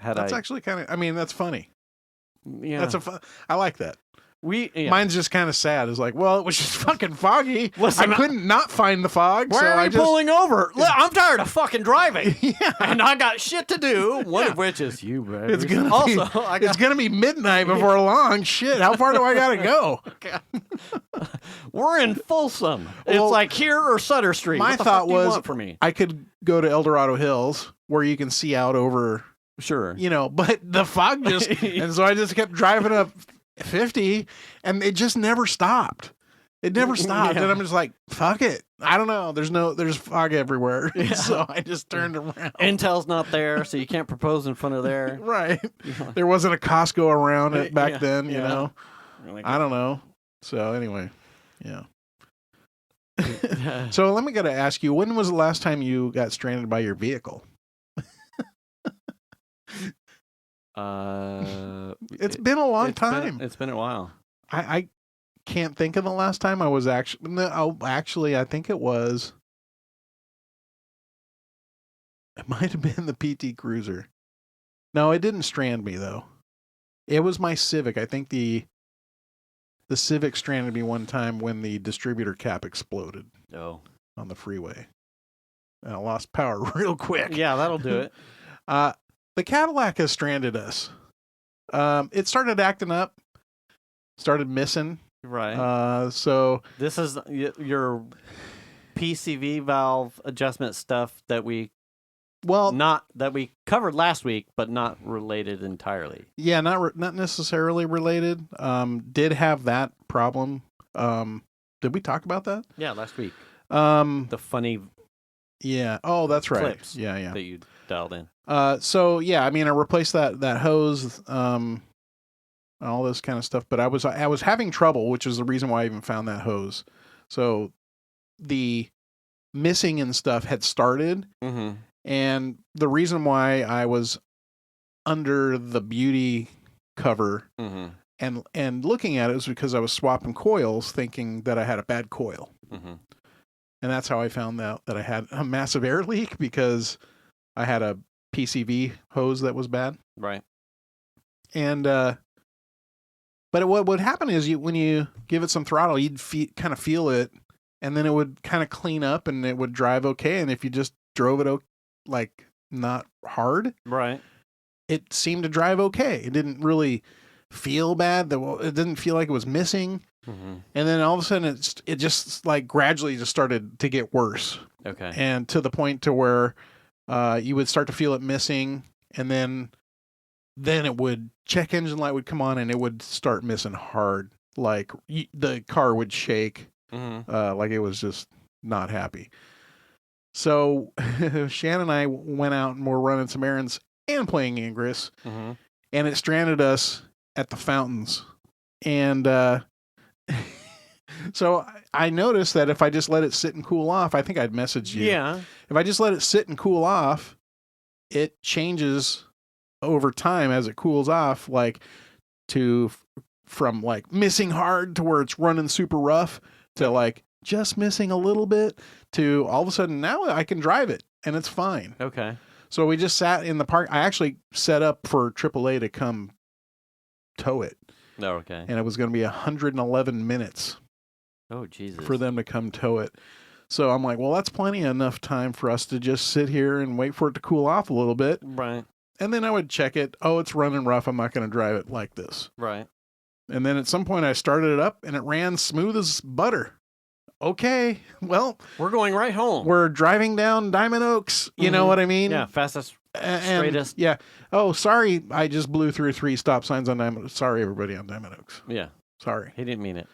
That's actually kind of, that's funny. Yeah. I like that. Yeah. Mine's just kind of sad. It's like, well, it was just fucking foggy. Listen, I couldn't not find the fog. Why are you pulling over? Look, I'm tired of fucking driving. Yeah. And I got shit to do. One of which is you, baby. It's gonna be midnight before long. Shit, how far do I gotta go? We're in Folsom. It's like here or Sutter Street. My thought was, for me? I could go to El Dorado Hills where you can see out over. Sure. But the fog just, and so I just kept driving up 50 and it just never stopped. It never stopped. And I'm just like, fuck it. I don't know. There's fog everywhere. Yeah. So I just turned around. Intel's not there, so you can't propose in front of there. Right. There wasn't a Costco around it back then, you know. I don't know. So anyway, yeah. So let me gotta ask you, when was the last time you got stranded by your vehicle? It's been a long time. It's been a while. I can't think of the last time I was actually I think it might have been the PT Cruiser. No, it didn't strand me though. It was my Civic. I think the Civic stranded me one time when the distributor cap exploded. Oh. On the freeway. And I lost power real quick. Yeah, that'll do it. The Cadillac has stranded us. It started acting up, started missing. Right. So this is your PCV valve adjustment stuff that we covered last week, but not related entirely. Yeah, not necessarily related. Did have that problem. Did we talk about that? Yeah, last week. The funny. Yeah. Oh, that's right. Clips yeah. That you dialed in. So yeah, I mean, I replaced that hose, and all this kind of stuff. But I was having trouble, which is the reason why I even found that hose. So the missing and stuff had started, and the reason why I was under the beauty cover and looking at it was because I was swapping coils, thinking that I had a bad coil, and that's how I found out that I had a massive air leak because I had a PCV hose that was bad. Right. And but what would happen is when you give it some throttle, you'd kind of feel it, and then it would kind of clean up and it would drive okay. And if you just drove it like not hard, right, it seemed to drive okay. It didn't really feel bad. It didn't feel like it was missing. And then all of a sudden it just like gradually just started to get worse. Okay. And to the point to where you would start to feel it missing, and then it would check engine light would come on and it would start missing hard. Like the car would shake, like it was just not happy. So Shannon and I went out and were running some errands and playing Ingress, and it stranded us at the fountains. And so I noticed that if I just let it sit and cool off, I think I'd messaged you. Yeah. If I just let it sit and cool off, it changes over time as it cools off, like from like missing hard to where it's running super rough to like just missing a little bit to all of a sudden now I can drive it and it's fine. Okay. So we just sat in the park. I actually set up for AAA to come tow it. Oh, okay. And it was going to be 111 minutes. Oh, Jesus. For them to come tow it. So I'm like, well, that's plenty enough time for us to just sit here and wait for it to cool off a little bit. Right. And then I would check it. Oh, it's running rough. I'm not going to drive it like this. Right. And then at some point I started it up and it ran smooth as butter. Okay, well, we're going right home. We're driving down Diamond Oaks. You know what I mean? Yeah, fastest, straightest. Yeah. Oh, sorry. I just blew through 3 stop signs on Diamond Oaks. Sorry, everybody on Diamond Oaks. Yeah. Sorry. He didn't mean it.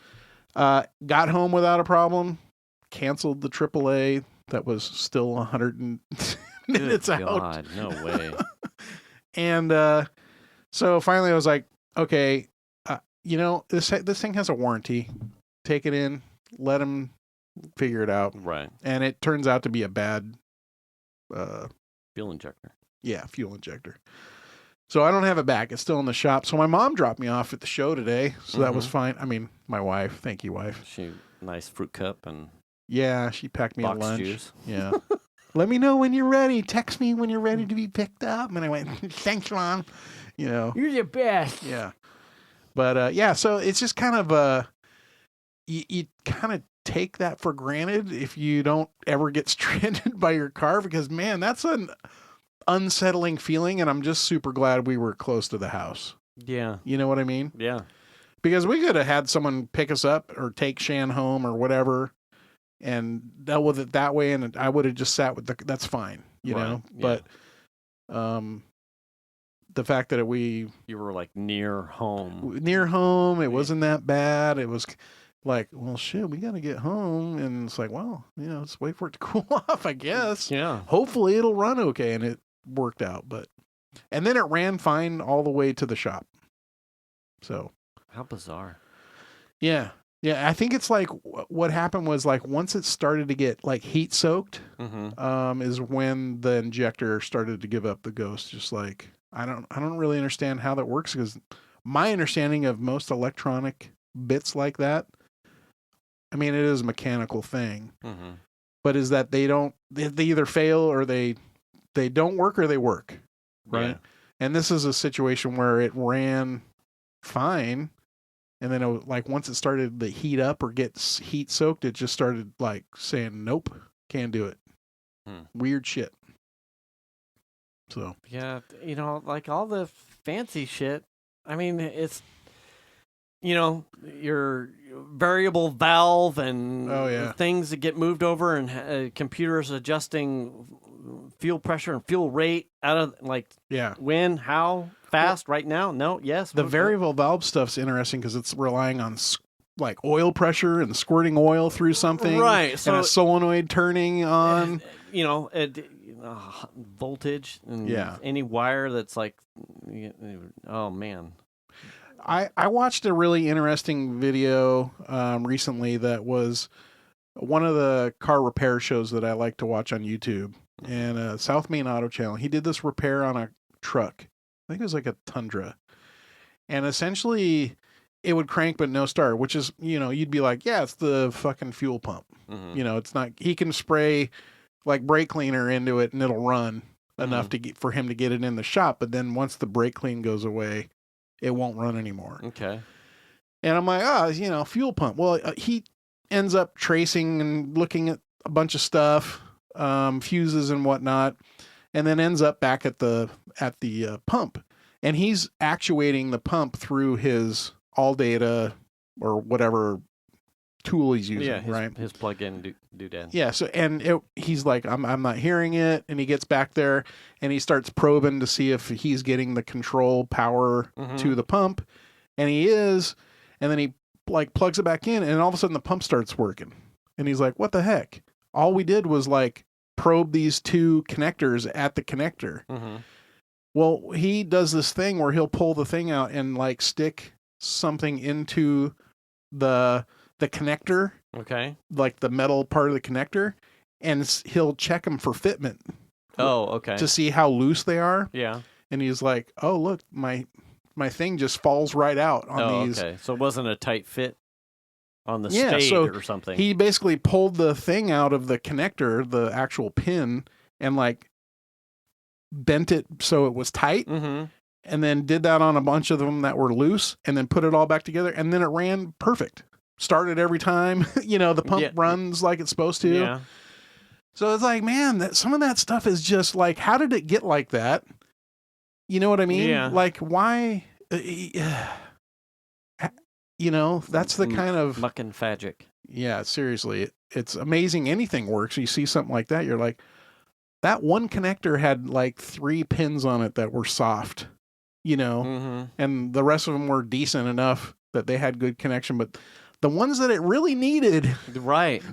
Got home without a problem. Canceled the AAA. That was still 100 minutes out. God, no way. And so finally I was like, okay, this thing has a warranty. Take it in. Let them figure it out. Right. And it turns out to be a bad fuel injector. Yeah, fuel injector. So I don't have it back. It's still in the shop. So my mom dropped me off at the show today. So that was fine. I mean, my wife. Thank you, wife. She nice fruit cup and yeah, she packed me a lunch. Juice. Yeah. Let me know when you're ready. Text me when you're ready to be picked up. And I went, thanks, Mom. You're the best. Yeah. But yeah, so it's just kind of you kind of take that for granted if you don't ever get stranded by your car, because man, that's an unsettling feeling. And I'm just super glad we were close to the house. Yeah. You know what I mean? Yeah. Because we could have had someone pick us up or take Shan home or whatever and dealt with it that way. And I would have just sat with that's fine, you know, yeah. But, the fact that you were like near home, it wasn't that bad. It was like, well, shit, we got to get home. And it's like, well, let's wait for it to cool off, I guess. Yeah. Hopefully it'll run okay. And it worked out, and then it ran fine all the way to the shop. So how bizarre. Yeah. Yeah. I think it's like what happened was like once it started to get like heat soaked, is when the injector started to give up the ghost. Just like, I don't really understand how that works, because my understanding of most electronic bits like that, I mean, it is a mechanical thing, but is that they either fail or they don't work or they work. Right. And this is a situation where it ran fine. And then once it started to heat up or get heat soaked, it just started like saying, nope, can't do it. Weird shit. So. Yeah. Like all the fancy shit. I mean, it's, your variable valve and things that get moved over and computers adjusting fuel pressure and fuel rate out of when, how fast, right now, no, yes. The variable valve stuff's interesting because it's relying on like oil pressure and squirting oil through something, right? So and a solenoid turning on, voltage and any wire that's like, oh man. I watched a really interesting video recently that was one of the car repair shows that I like to watch on YouTube, and South Main Auto Channel. He did this repair on a truck. I think it was like a Tundra, and essentially it would crank but no start, which is, you'd be like, yeah, it's the fucking fuel pump. It's not. He can spray like brake cleaner into it and it'll run enough for him to get it in the shop, but then once the brake clean goes away, it won't run anymore. Okay. And I'm like, fuel pump. Well, he ends up tracing and looking at a bunch of stuff, fuses and whatnot, and then ends up back at the pump. And he's actuating the pump through his ALLDATA or whatever tool he's using, right? His plug-in doodad. Yeah. So, and he's like, I'm not hearing it. And he gets back there and he starts probing to see if he's getting the control power to the pump. And he is. And then he like plugs it back in and all of a sudden the pump starts working. And he's like, what the heck? All we did was like probe these two connectors at the connector. Well, he does this thing where he'll pull the thing out and like stick something into the connector, like the metal part of the connector, and he'll check them for fitment. Oh, okay. To see how loose they are. Yeah. And he's like, "Oh, look, my thing just falls right out on these." Okay. So it wasn't a tight fit on the state or something. He basically pulled the thing out of the connector, the actual pin, and like bent it so it was tight. And then did that on a bunch of them that were loose, and then put it all back together, and then it ran perfect. Started every time, the pump runs like it's supposed to. Yeah. So it's like, man, some of that stuff is just like, how did it get like that? You know what I mean? Yeah. Like, why? That's the kind of muck and fagic. Yeah, seriously, it's amazing. Anything works. You see something like that, you're like, that one connector had like 3 pins on it that were soft, and the rest of them were decent enough that they had good connection, but the ones that it really needed,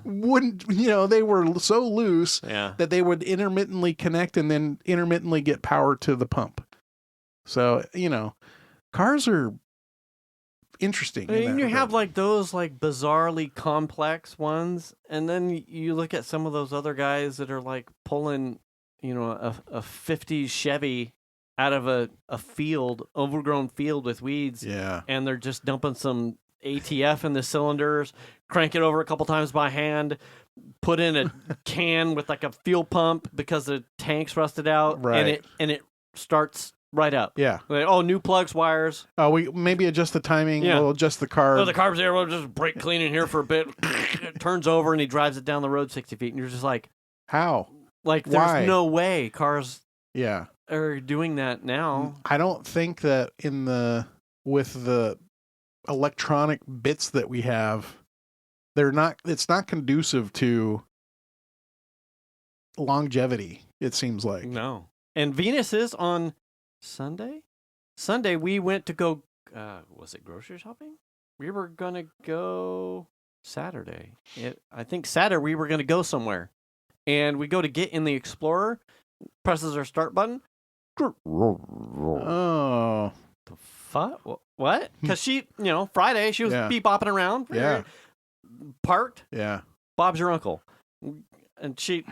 wouldn't, they were so loose that they would intermittently connect and then intermittently get power to the pump. So, cars are interesting. And you have like those like bizarrely complex ones, and then you look at some of those other guys that are like pulling, a 50s Chevy out of a field, overgrown field with weeds. Yeah. And they're just dumping some ATF in the cylinders, crank it over a couple times by hand, put in a can with like a fuel pump because the tank's rusted out, right? And it starts right up. Yeah. Like, new plugs, wires. Oh, we maybe adjust the timing. Yeah. We'll adjust the carb. Oh, the carb's there. We'll just brake clean in here for a bit. It turns over and he drives it down the road 60 feet, and you're just like, how? Like, there's no way cars. Yeah. Are doing that now. I don't think that with the electronic bits that we have, it's not conducive to longevity, it seems like. No. And Venus is on Sunday? Sunday we went to go was it grocery shopping? We were gonna go Saturday. I think Saturday we were gonna go somewhere. And we go to get in the Explorer, presses our start button. Oh. The fuck? What? Because she, Friday, she was bebopping around. Yeah. Parked. Yeah. Bob's your uncle. And she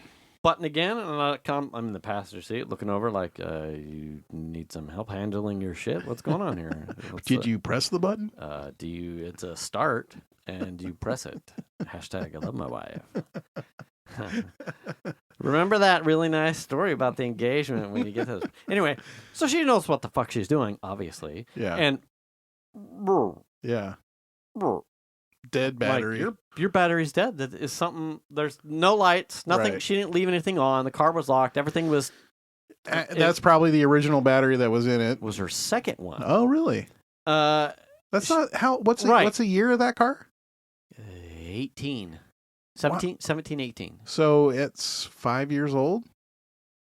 button again, and I'm in the passenger seat looking over like, you need some help handling your shit? What's going on here? Did you press the button? It's a start, and you press it. # I love my wife. Remember that really nice story about the engagement when you get those. Anyway, so she knows what the fuck she's doing, obviously. Yeah. And yeah. like, Dead battery. your battery's dead. That is something. There's no lights, nothing. Right. She didn't leave anything on. The car was locked. Everything was. That's probably the original battery that was in it. Was her second one. Oh, really? That's not how. What's the year of that car? 18. 17, 18. So it's 5 years old?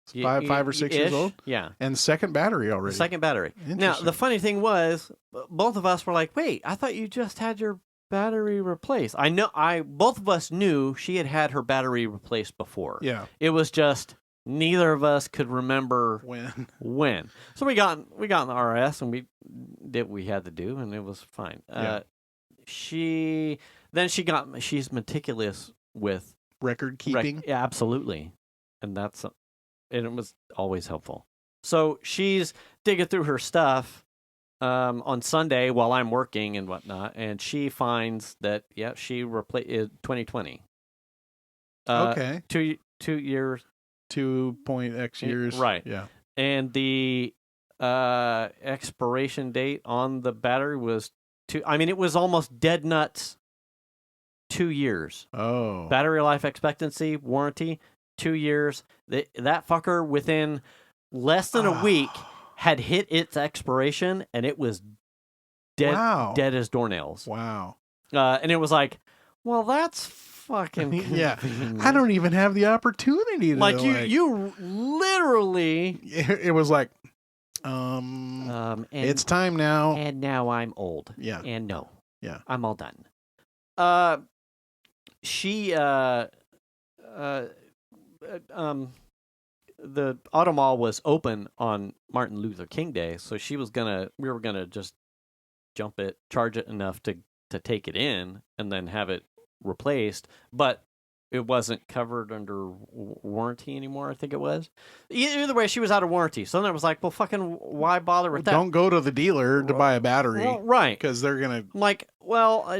It's five or 6 years old? Yeah. And second battery already. Second battery. Now, the funny thing was, both of us were like, wait, I thought you just had your battery replaced. Both of us knew she had her battery replaced before. Yeah. It was just neither of us could remember when. So we got in the RS and we did what we had to do, and it was fine. Yeah. She's meticulous with record keeping. Yeah, absolutely, and it was always helpful. So she's digging through her stuff on Sunday while I'm working and whatnot, and she finds that she replaced 2020. Okay. 2 years. 2.x years. Right. Yeah. And the expiration date on the battery was it was almost dead nuts. 2 years. Oh. Battery life expectancy, warranty, 2 years. That fucker within less than a week had hit its expiration, and it was dead, dead as doornails. Wow. And it was like, well, that's fucking yeah. I don't even have the opportunity to you literally. It was like, it's time now. And now I'm old. Yeah. And no. Yeah. I'm all done. She the auto mall was open on Martin Luther King Day, so we were gonna just jump it, charge it enough to take it in and then have it replaced, but it wasn't covered under warranty anymore, I think it was. Either way, she was out of warranty. So then I was like, well, fucking why bother with that? Don't go to the dealer to buy a battery. Well, right. Because they're going to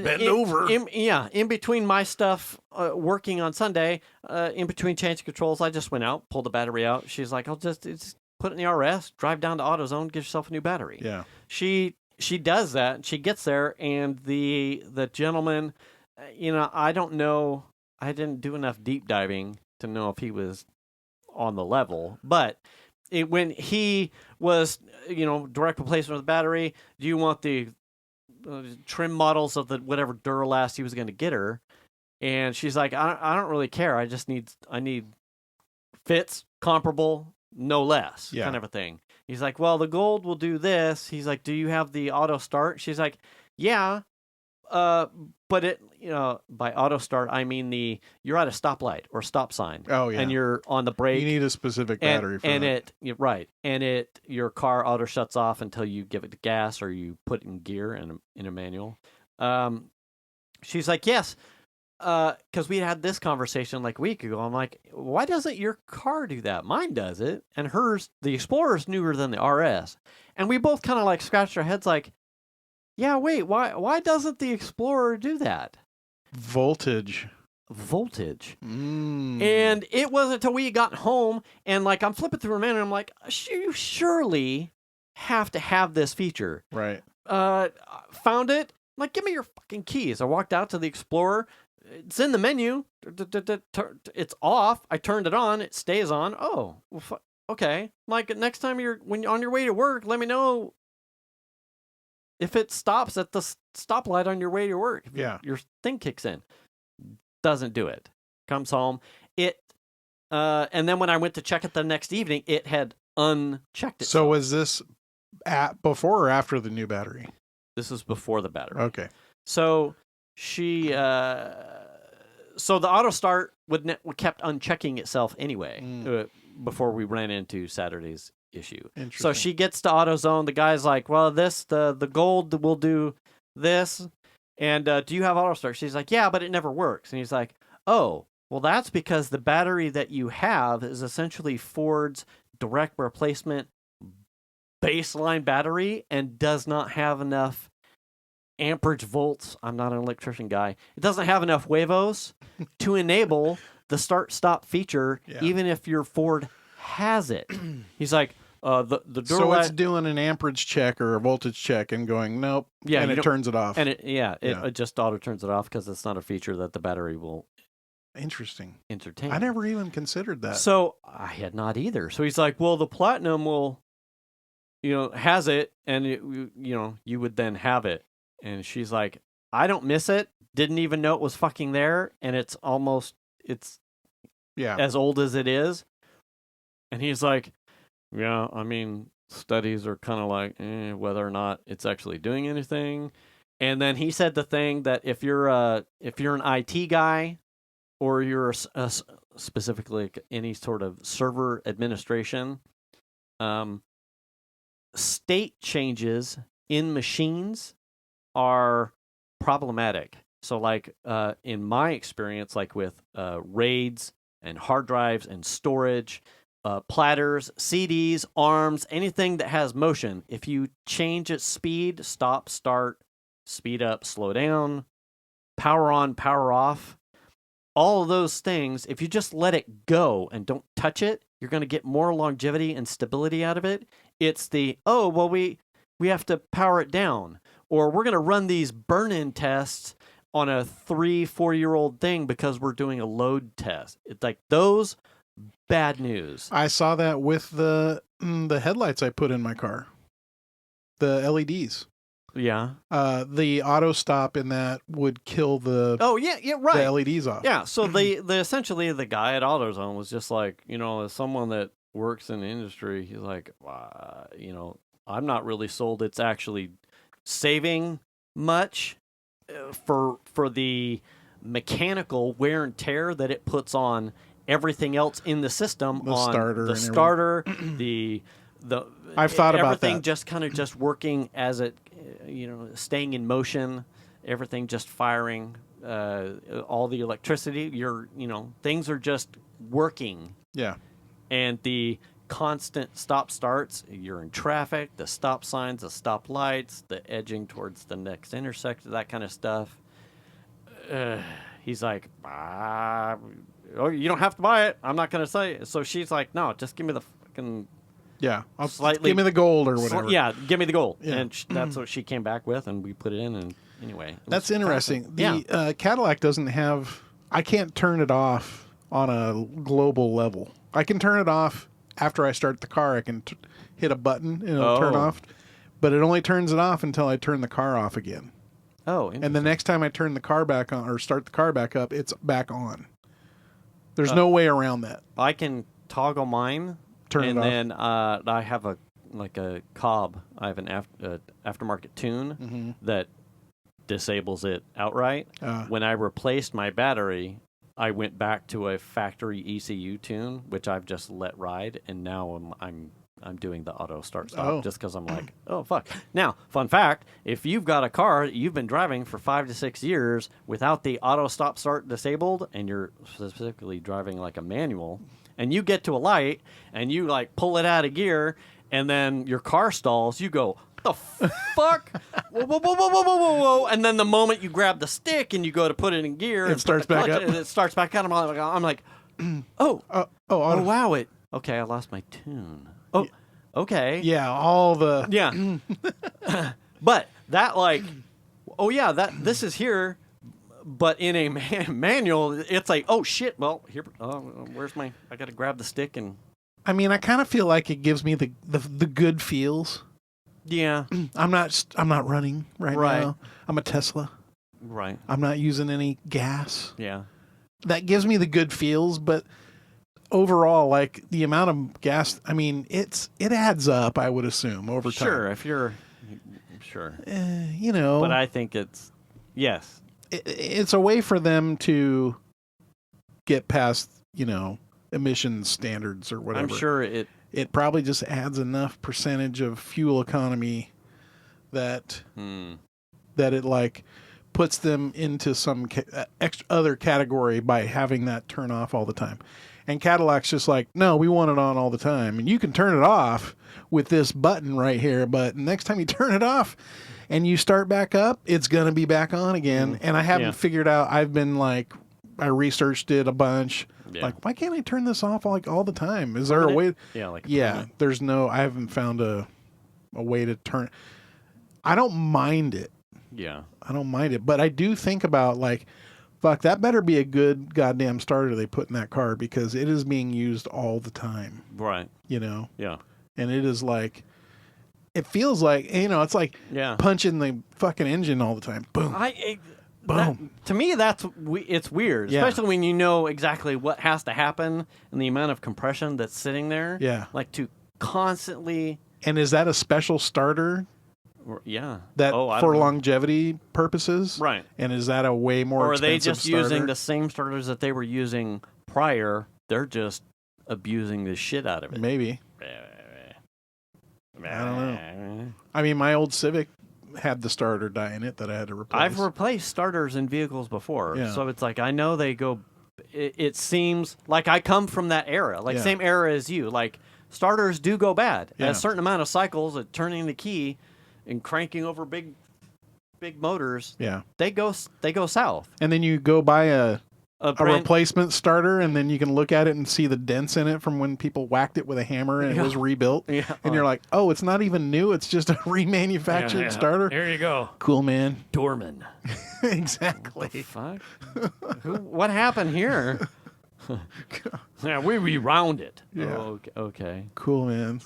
bend over. In between my stuff working on Sunday, in between change controls, I just went out, pulled the battery out. She's like, I'll just put it in the RS, drive down to AutoZone, get yourself a new battery. Yeah. She does that. She gets there, and the gentleman, I don't know. I didn't do enough deep diving to know if he was on the level, but when he was, direct replacement of the battery, do you want the trim models of the whatever Duralast he was going to get her? And she's like, I don't really care. I need fits comparable, no less, kind of a thing. He's like, well, the gold will do this. He's like, do you have the auto start? She's like, yeah. But it, by auto start, I mean you're at a stoplight or stop sign. Oh yeah. And you're on the brake. You need a specific battery for that. And your car auto shuts off until you give it the gas or you put it in gear in a manual. She's like, yes. Because we had this conversation like a week ago. I'm like, why doesn't your car do that? Mine does it. And hers, the Explorer's newer than the RS. And we both kind of like scratched our heads like, yeah, wait, why doesn't the Explorer do that? Voltage. And it wasn't until we got home and like I'm flipping through a menu and I'm like, you surely have to have this feature. Right. Found it. I'm like, give me your fucking keys. I walked out to the Explorer. It's in the menu. It's off. I turned it on. It stays on. Oh, well, okay. Like next time when you're on your way to work, let me know if it stops at the stoplight on your way to work. Your thing kicks in. Doesn't do it. Comes home. And then when I went to check it the next evening, it had unchecked it. So was this before or after the new battery? This is before the battery. Okay. So she, so the auto start kept unchecking itself anyway before we ran into Saturday's issue. So she gets to AutoZone. The guy's like, well, the gold will do this. And do you have auto start? She's like, yeah, but it never works. And he's like, oh, well, that's because the battery that you have is essentially Ford's direct replacement baseline battery and does not have enough amperage volts. I'm not an electrician guy. It doesn't have enough huevos to enable the start-stop feature, even if your Ford has it. He's like, the door so it's doing an amperage check or a voltage check and going, nope, and it turns it off. And it just auto turns it off because it's not a feature that the battery will entertain. I never even considered that. So I had not either. So he's like, well, the Platinum will, has it, and you would then have it. And she's like, I don't miss it. Didn't even know it was fucking there, and it's as old as it is. And he's like, yeah, I mean, studies are kind of like whether or not it's actually doing anything. And then he said the thing that if you're an IT guy, or you're specifically any sort of server administration, state changes in machines are problematic. So like in my experience, like with RAIDs and hard drives and storage, platters, CDs, ARMs, anything that has motion, if you change its speed, stop, start, speed up, slow down, power on, power off, all of those things, if you just let it go and don't touch it, you're going to get more longevity and stability out of it. It's we have to power it down, or we're going to run these burn-in tests on a 3-4-year-old thing because we're doing a load test. It's like those bad news. I saw that with the headlights I put in my car, the LEDs. Yeah. The auto stop in that would kill the right. the LEDs off. Yeah. So the essentially the guy at AutoZone was just like, as someone that works in the industry, he's like, I'm not really sold it's actually saving much for the mechanical wear and tear that it puts on everything else in the system, the on starter, the starter, the I've thought about everything that. just kind of just working as it, staying in motion, everything just firing, all the electricity, things are just working. Yeah. And the constant stop starts, you're in traffic, the stop signs, the stop lights, the edging towards the next intersection, that kind of stuff. He's like, you don't have to buy it. I'm not going to say it. So she's like, no, just give me the fucking... Yeah, give me the gold or whatever. Give me the gold. Yeah. And that's what she came back with, and we put it in, and anyway. That's interesting. The Cadillac doesn't have... I can't turn it off on a global level. I can turn it off after I start the car. I can hit a button, and it'll turn off. But it only turns it off until I turn the car off again. Oh, and the next time I turn the car back on or start the car back up, it's back on. There's no way around that. I can toggle mine, turn it off. And then I have a Cobb. I have an aftermarket tune that disables it outright. When I replaced my battery, I went back to a factory ECU tune, which I've just let ride, and now I'm doing the auto start stop just because I'm like, oh, fuck. Now, fun fact, if you've got a car that you've been driving for 5 to 6 years without the auto stop start disabled, and you're specifically driving like a manual, and you get to a light and you like pull it out of gear, and then your car stalls, you go, the fuck? Whoa, whoa, whoa, whoa, whoa, whoa, whoa. And then the moment you grab the stick and you go to put it in gear, it starts back up. It starts back up. I'm like, oh, wow, okay, I lost my tune. Oh, okay. Yeah, all the... Yeah. But that this is here, but in a manual, it's like, oh, shit, well, here, I got to grab the stick and... I mean, I kind of feel like it gives me the good feels. Yeah. I'm not running right now. I'm a Tesla. Right. I'm not using any gas. Yeah. That gives me the good feels, but... overall, like the amount of gas, I mean, it adds up, I would assume, over time. Sure, if you're sure. But I think it's, yes. It's a way for them to get past, emissions standards or whatever. I'm sure it probably just adds enough percentage of fuel economy that it like puts them into some other category by having that turn off all the time. And Cadillac's just like, no, we want it on all the time. And you can turn it off with this button right here, but next time you turn it off and you start back up, it's going to be back on again. And I haven't figured out, I researched it a bunch. Yeah. Like, why can't I turn this off like all the time? Is there a way? Yeah, like there's no. I haven't found a way to turn. I don't mind it. Yeah. I don't mind it, but I do think about like, fuck, that better be a good goddamn starter they put in that car because it is being used all the time. Right. You know. Yeah. And it is like, it feels like, you know, it's like punching the fucking engine all the time. Boom. Boom. To me, it's weird, especially when you know exactly what has to happen and the amount of compression that's sitting there. Yeah. Like to constantly. And is that a special starter? Yeah. That for longevity purposes? Right. And is that a way more expensive Or are they just starter? using the same starters that they were using prior? They're just abusing the shit out of it. Maybe. I don't know. I mean, my old Civic had the starter die in it that I had to replace. I've replaced starters in vehicles before, so it's like I know they go. It seems like I come from that era, like same era as you. Like starters do go bad at a certain amount of cycles at turning the key and cranking over big motors. Yeah, they go south. And then you go buy a replacement starter, and then you can look at it and see the dents in it from when people whacked it with a hammer and it was rebuilt. Yeah. And you're like, oh, it's not even new. It's just a remanufactured starter. There you go. Cool, man. Dorman. Exactly. What the fuck? What happened here? Yeah, we rewound it. Yeah. Oh, okay. Cool, man.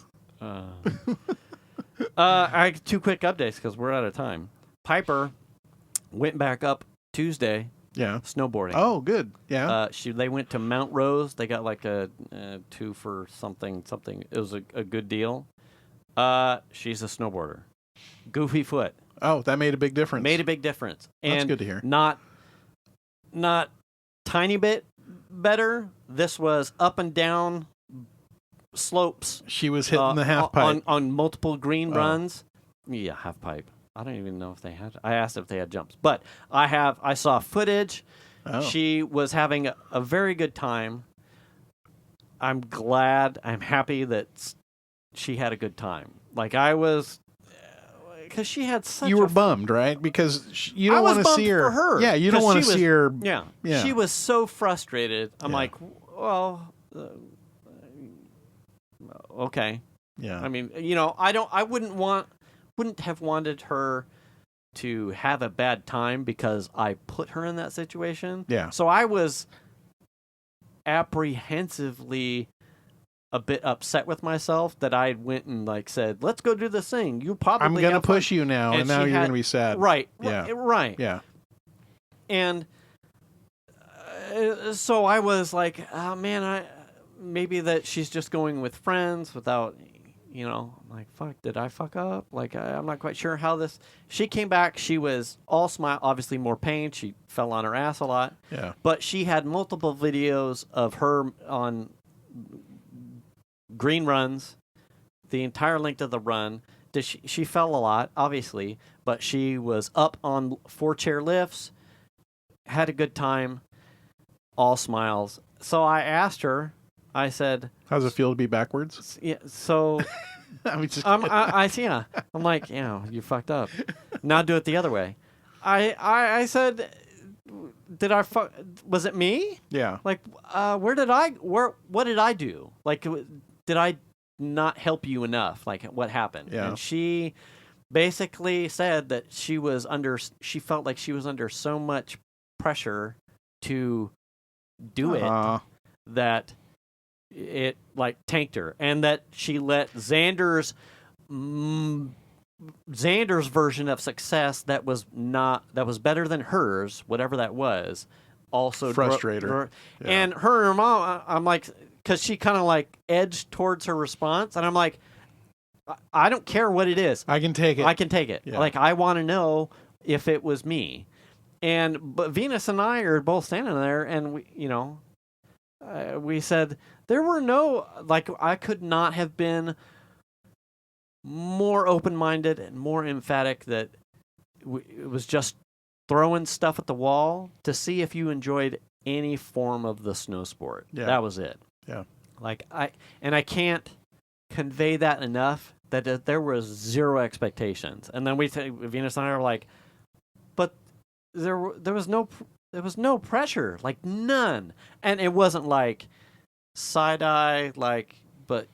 I have 2 quick updates because we're out of time. Piper went back up Tuesday. Yeah. Snowboarding. Oh, good. Yeah. They went to Mount Rose. They got like a 2 for something. It was a good deal. She's a snowboarder. Goofy foot. Oh, that made a big difference. Made a big difference. And that's good to hear. Not tiny bit better. This was up and down slopes. She was hitting the half pipe on multiple green runs. Yeah, half pipe. I don't even know if they had. I asked if they had jumps, but I saw footage. Oh. She was having a very good time. I'm happy that she had a good time. Like I was, because she had such. You were bummed, right? Because you don't want to see her. For her. Yeah, you don't want to see her. Yeah, she was so frustrated. I'm like, well, okay. Yeah. I mean, I wouldn't have wanted her to have a bad time because I put her in that situation. Yeah. So I was apprehensively a bit upset with myself that I went and said, "Let's go do this thing." You probably I'm going to push you now, and now you're going to be sad. Right. Yeah. Right. Yeah. And so I was like, "Oh man, maybe that she's just going with friends without." I'm like, fuck, did I fuck up? Like, I'm not quite sure how this... She came back. She was all smile, obviously more pain. She fell on her ass a lot. Yeah. But she had multiple videos of her on green runs, the entire length of the run. She fell a lot, obviously, but she was up on 4-chair lifts, had a good time, all smiles. So I asked her, I said, "How's it feel to be backwards?" Yeah. So, I'm like, you fucked up. Now do it the other way. I said, did I fuck? Was it me? Yeah. Like, what did I do? Like, did I not help you enough? Like, what happened? Yeah. And she basically said that she felt like she was under so much pressure to do it that it tanked her, and that she let Xander's version of success that was better than hers, whatever that was, also frustrated her. Yeah. And her mom, I'm like, because she kind of edged towards her response, and I'm like, I don't care what it is. I can take it. Yeah. Like, I want to know if it was me. But Venus and I are both standing there, and we said there were no, I could not have been more open-minded and more emphatic that it was just throwing stuff at the wall to see if you enjoyed any form of the snow sport. Yeah. That was it. Yeah. I can't convey that enough, that there was zero expectations. And then Venus and I were like, but there was no no pressure, like none. And it wasn't like side eye, like, but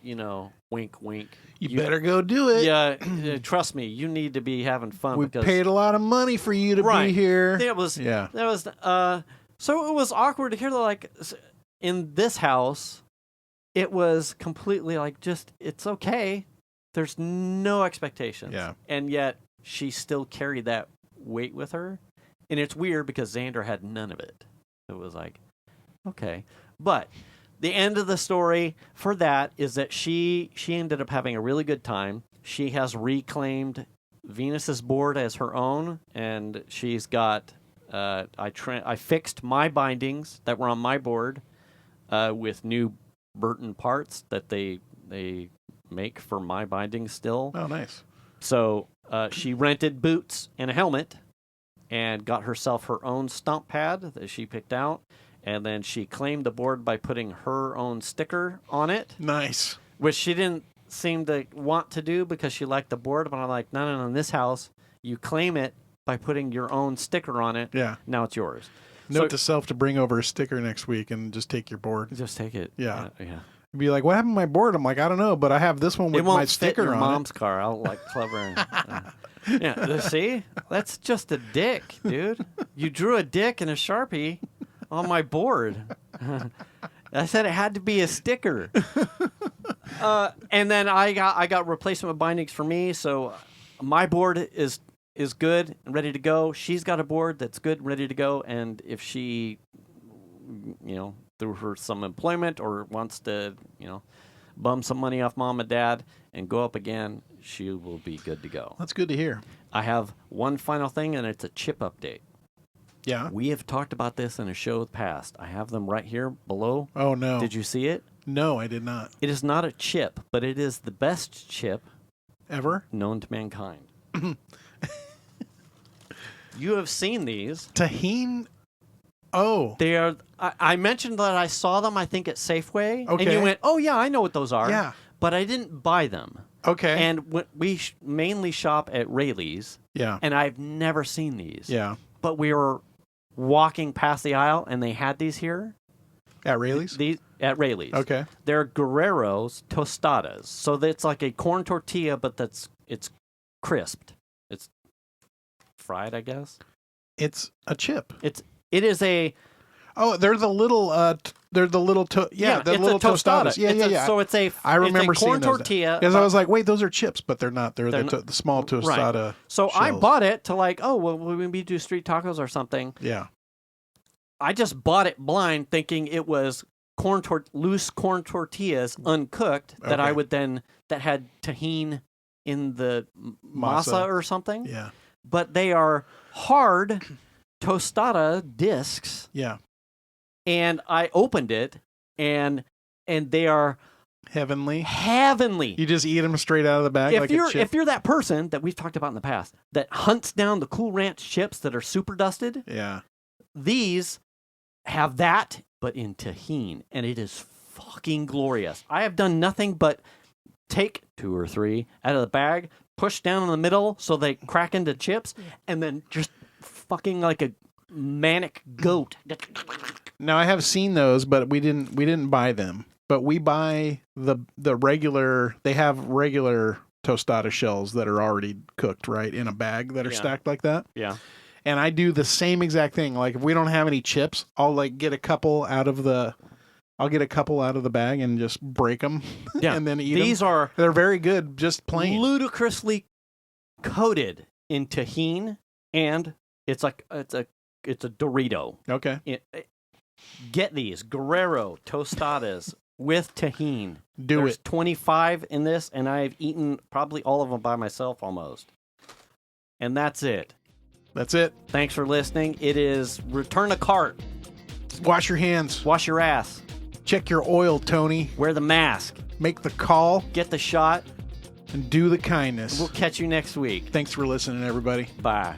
wink, wink. You better go do it. Yeah, trust me, you need to be having fun. We because paid a lot of money for you to be here. That was. So it was awkward to hear like in this house, it was completely like just it's okay. There's no expectations. Yeah. And yet she still carried that weight with her. And it's weird because Xander had none of it. It was like, okay. But the end of the story for that is that she ended up having a really good time. She has reclaimed Venus's board as her own, and she's got I fixed my bindings that were on my board with new Burton parts that they make for my bindings still. Oh, nice. So she rented boots and a helmet and got herself her own stump pad that she picked out. And then she claimed the board by putting her own sticker on it. Nice. Which she didn't seem to want to do because she liked the board. But I'm like, no, in this house, you claim it by putting your own sticker on it. Yeah. Now it's yours. Note to self to bring over a sticker next week and just take your board. Just take it. Yeah. Yeah. Be like, what happened to my board? I'm like, I don't know, but I have this one with my sticker on it. It won't fit your on mom's car. I'll like clever. And, yeah, see? That's just a dick, dude. You drew a dick and a Sharpie on my board. I said it had to be a sticker. And then I got replacement bindings for me, so my board is good and ready to go. She's got a board that's good and ready to go, and if she, through her some employment or wants to, bum some money off mom and dad and go up again, she will be good to go. That's good to hear. I have one final thing, and it's a chip update. Yeah. We have talked about this in a show past. I have them right here below. Oh, no. Did you see it? No, I did not. It is not a chip, but it is the best chip ever known to mankind. You have seen these. Tahine. Oh. They are. I mentioned that I saw them, I think, at Safeway. Okay. And you went, oh, yeah, I know what those are. Yeah. But I didn't buy them. Okay. And we mainly shop at Rayleigh's. Yeah. And I've never seen these. Yeah. But we were walking past the aisle, and they had these here. At Rayleigh's? At Rayleigh's. Okay. They're Guerrero's tostadas. So it's like a corn tortilla, but it's crisped. It's fried, I guess. It's a chip. It is a. Oh, they're the little. They're the little. The little tostadas. Yeah. So it's a. I remember it's a corn seeing those. tortilla. Because I was like, wait, those are chips, but they're not. They're not, the small tostada. Right. So shells. I bought it to like, oh, well, when we do street tacos or something. Yeah. I just bought it blind, thinking it was loose corn tortillas, uncooked, that I would then that had tahine in the masa or something. Yeah. But they are hard tostada discs. Yeah. And I opened it, and they are heavenly. Heavenly. You just eat them straight out of the bag like a chip. If you're that person that we've talked about in the past that hunts down the Cool Ranch chips that are super dusted, yeah, these have that, but in tahine, and it is fucking glorious. I have done nothing but take 2 or 3 out of the bag, push down in the middle so they crack into chips, and then just fucking like a manic goat. Now I have seen those, but we didn't buy them. But we buy the regular. They have regular tostada shells that are already cooked, right, in a bag that are stacked like that. Yeah. And I do the same exact thing. Like if we don't have any chips, I'll get a couple out of the bag and just break them. Yeah. And then eat them. They're very good, just plain. Ludicrously coated in tahine, and it's a Dorito. Okay. Get these Guerrero tostadas with tahine. There's 25 in this, and I've eaten probably all of them by myself almost. And that's it. That's it. Thanks for listening. It is return a cart. Wash your hands. Wash your ass. Check your oil, Tony. Wear the mask. Make the call. Get the shot. And do the kindness. We'll catch you next week. Thanks for listening, everybody. Bye.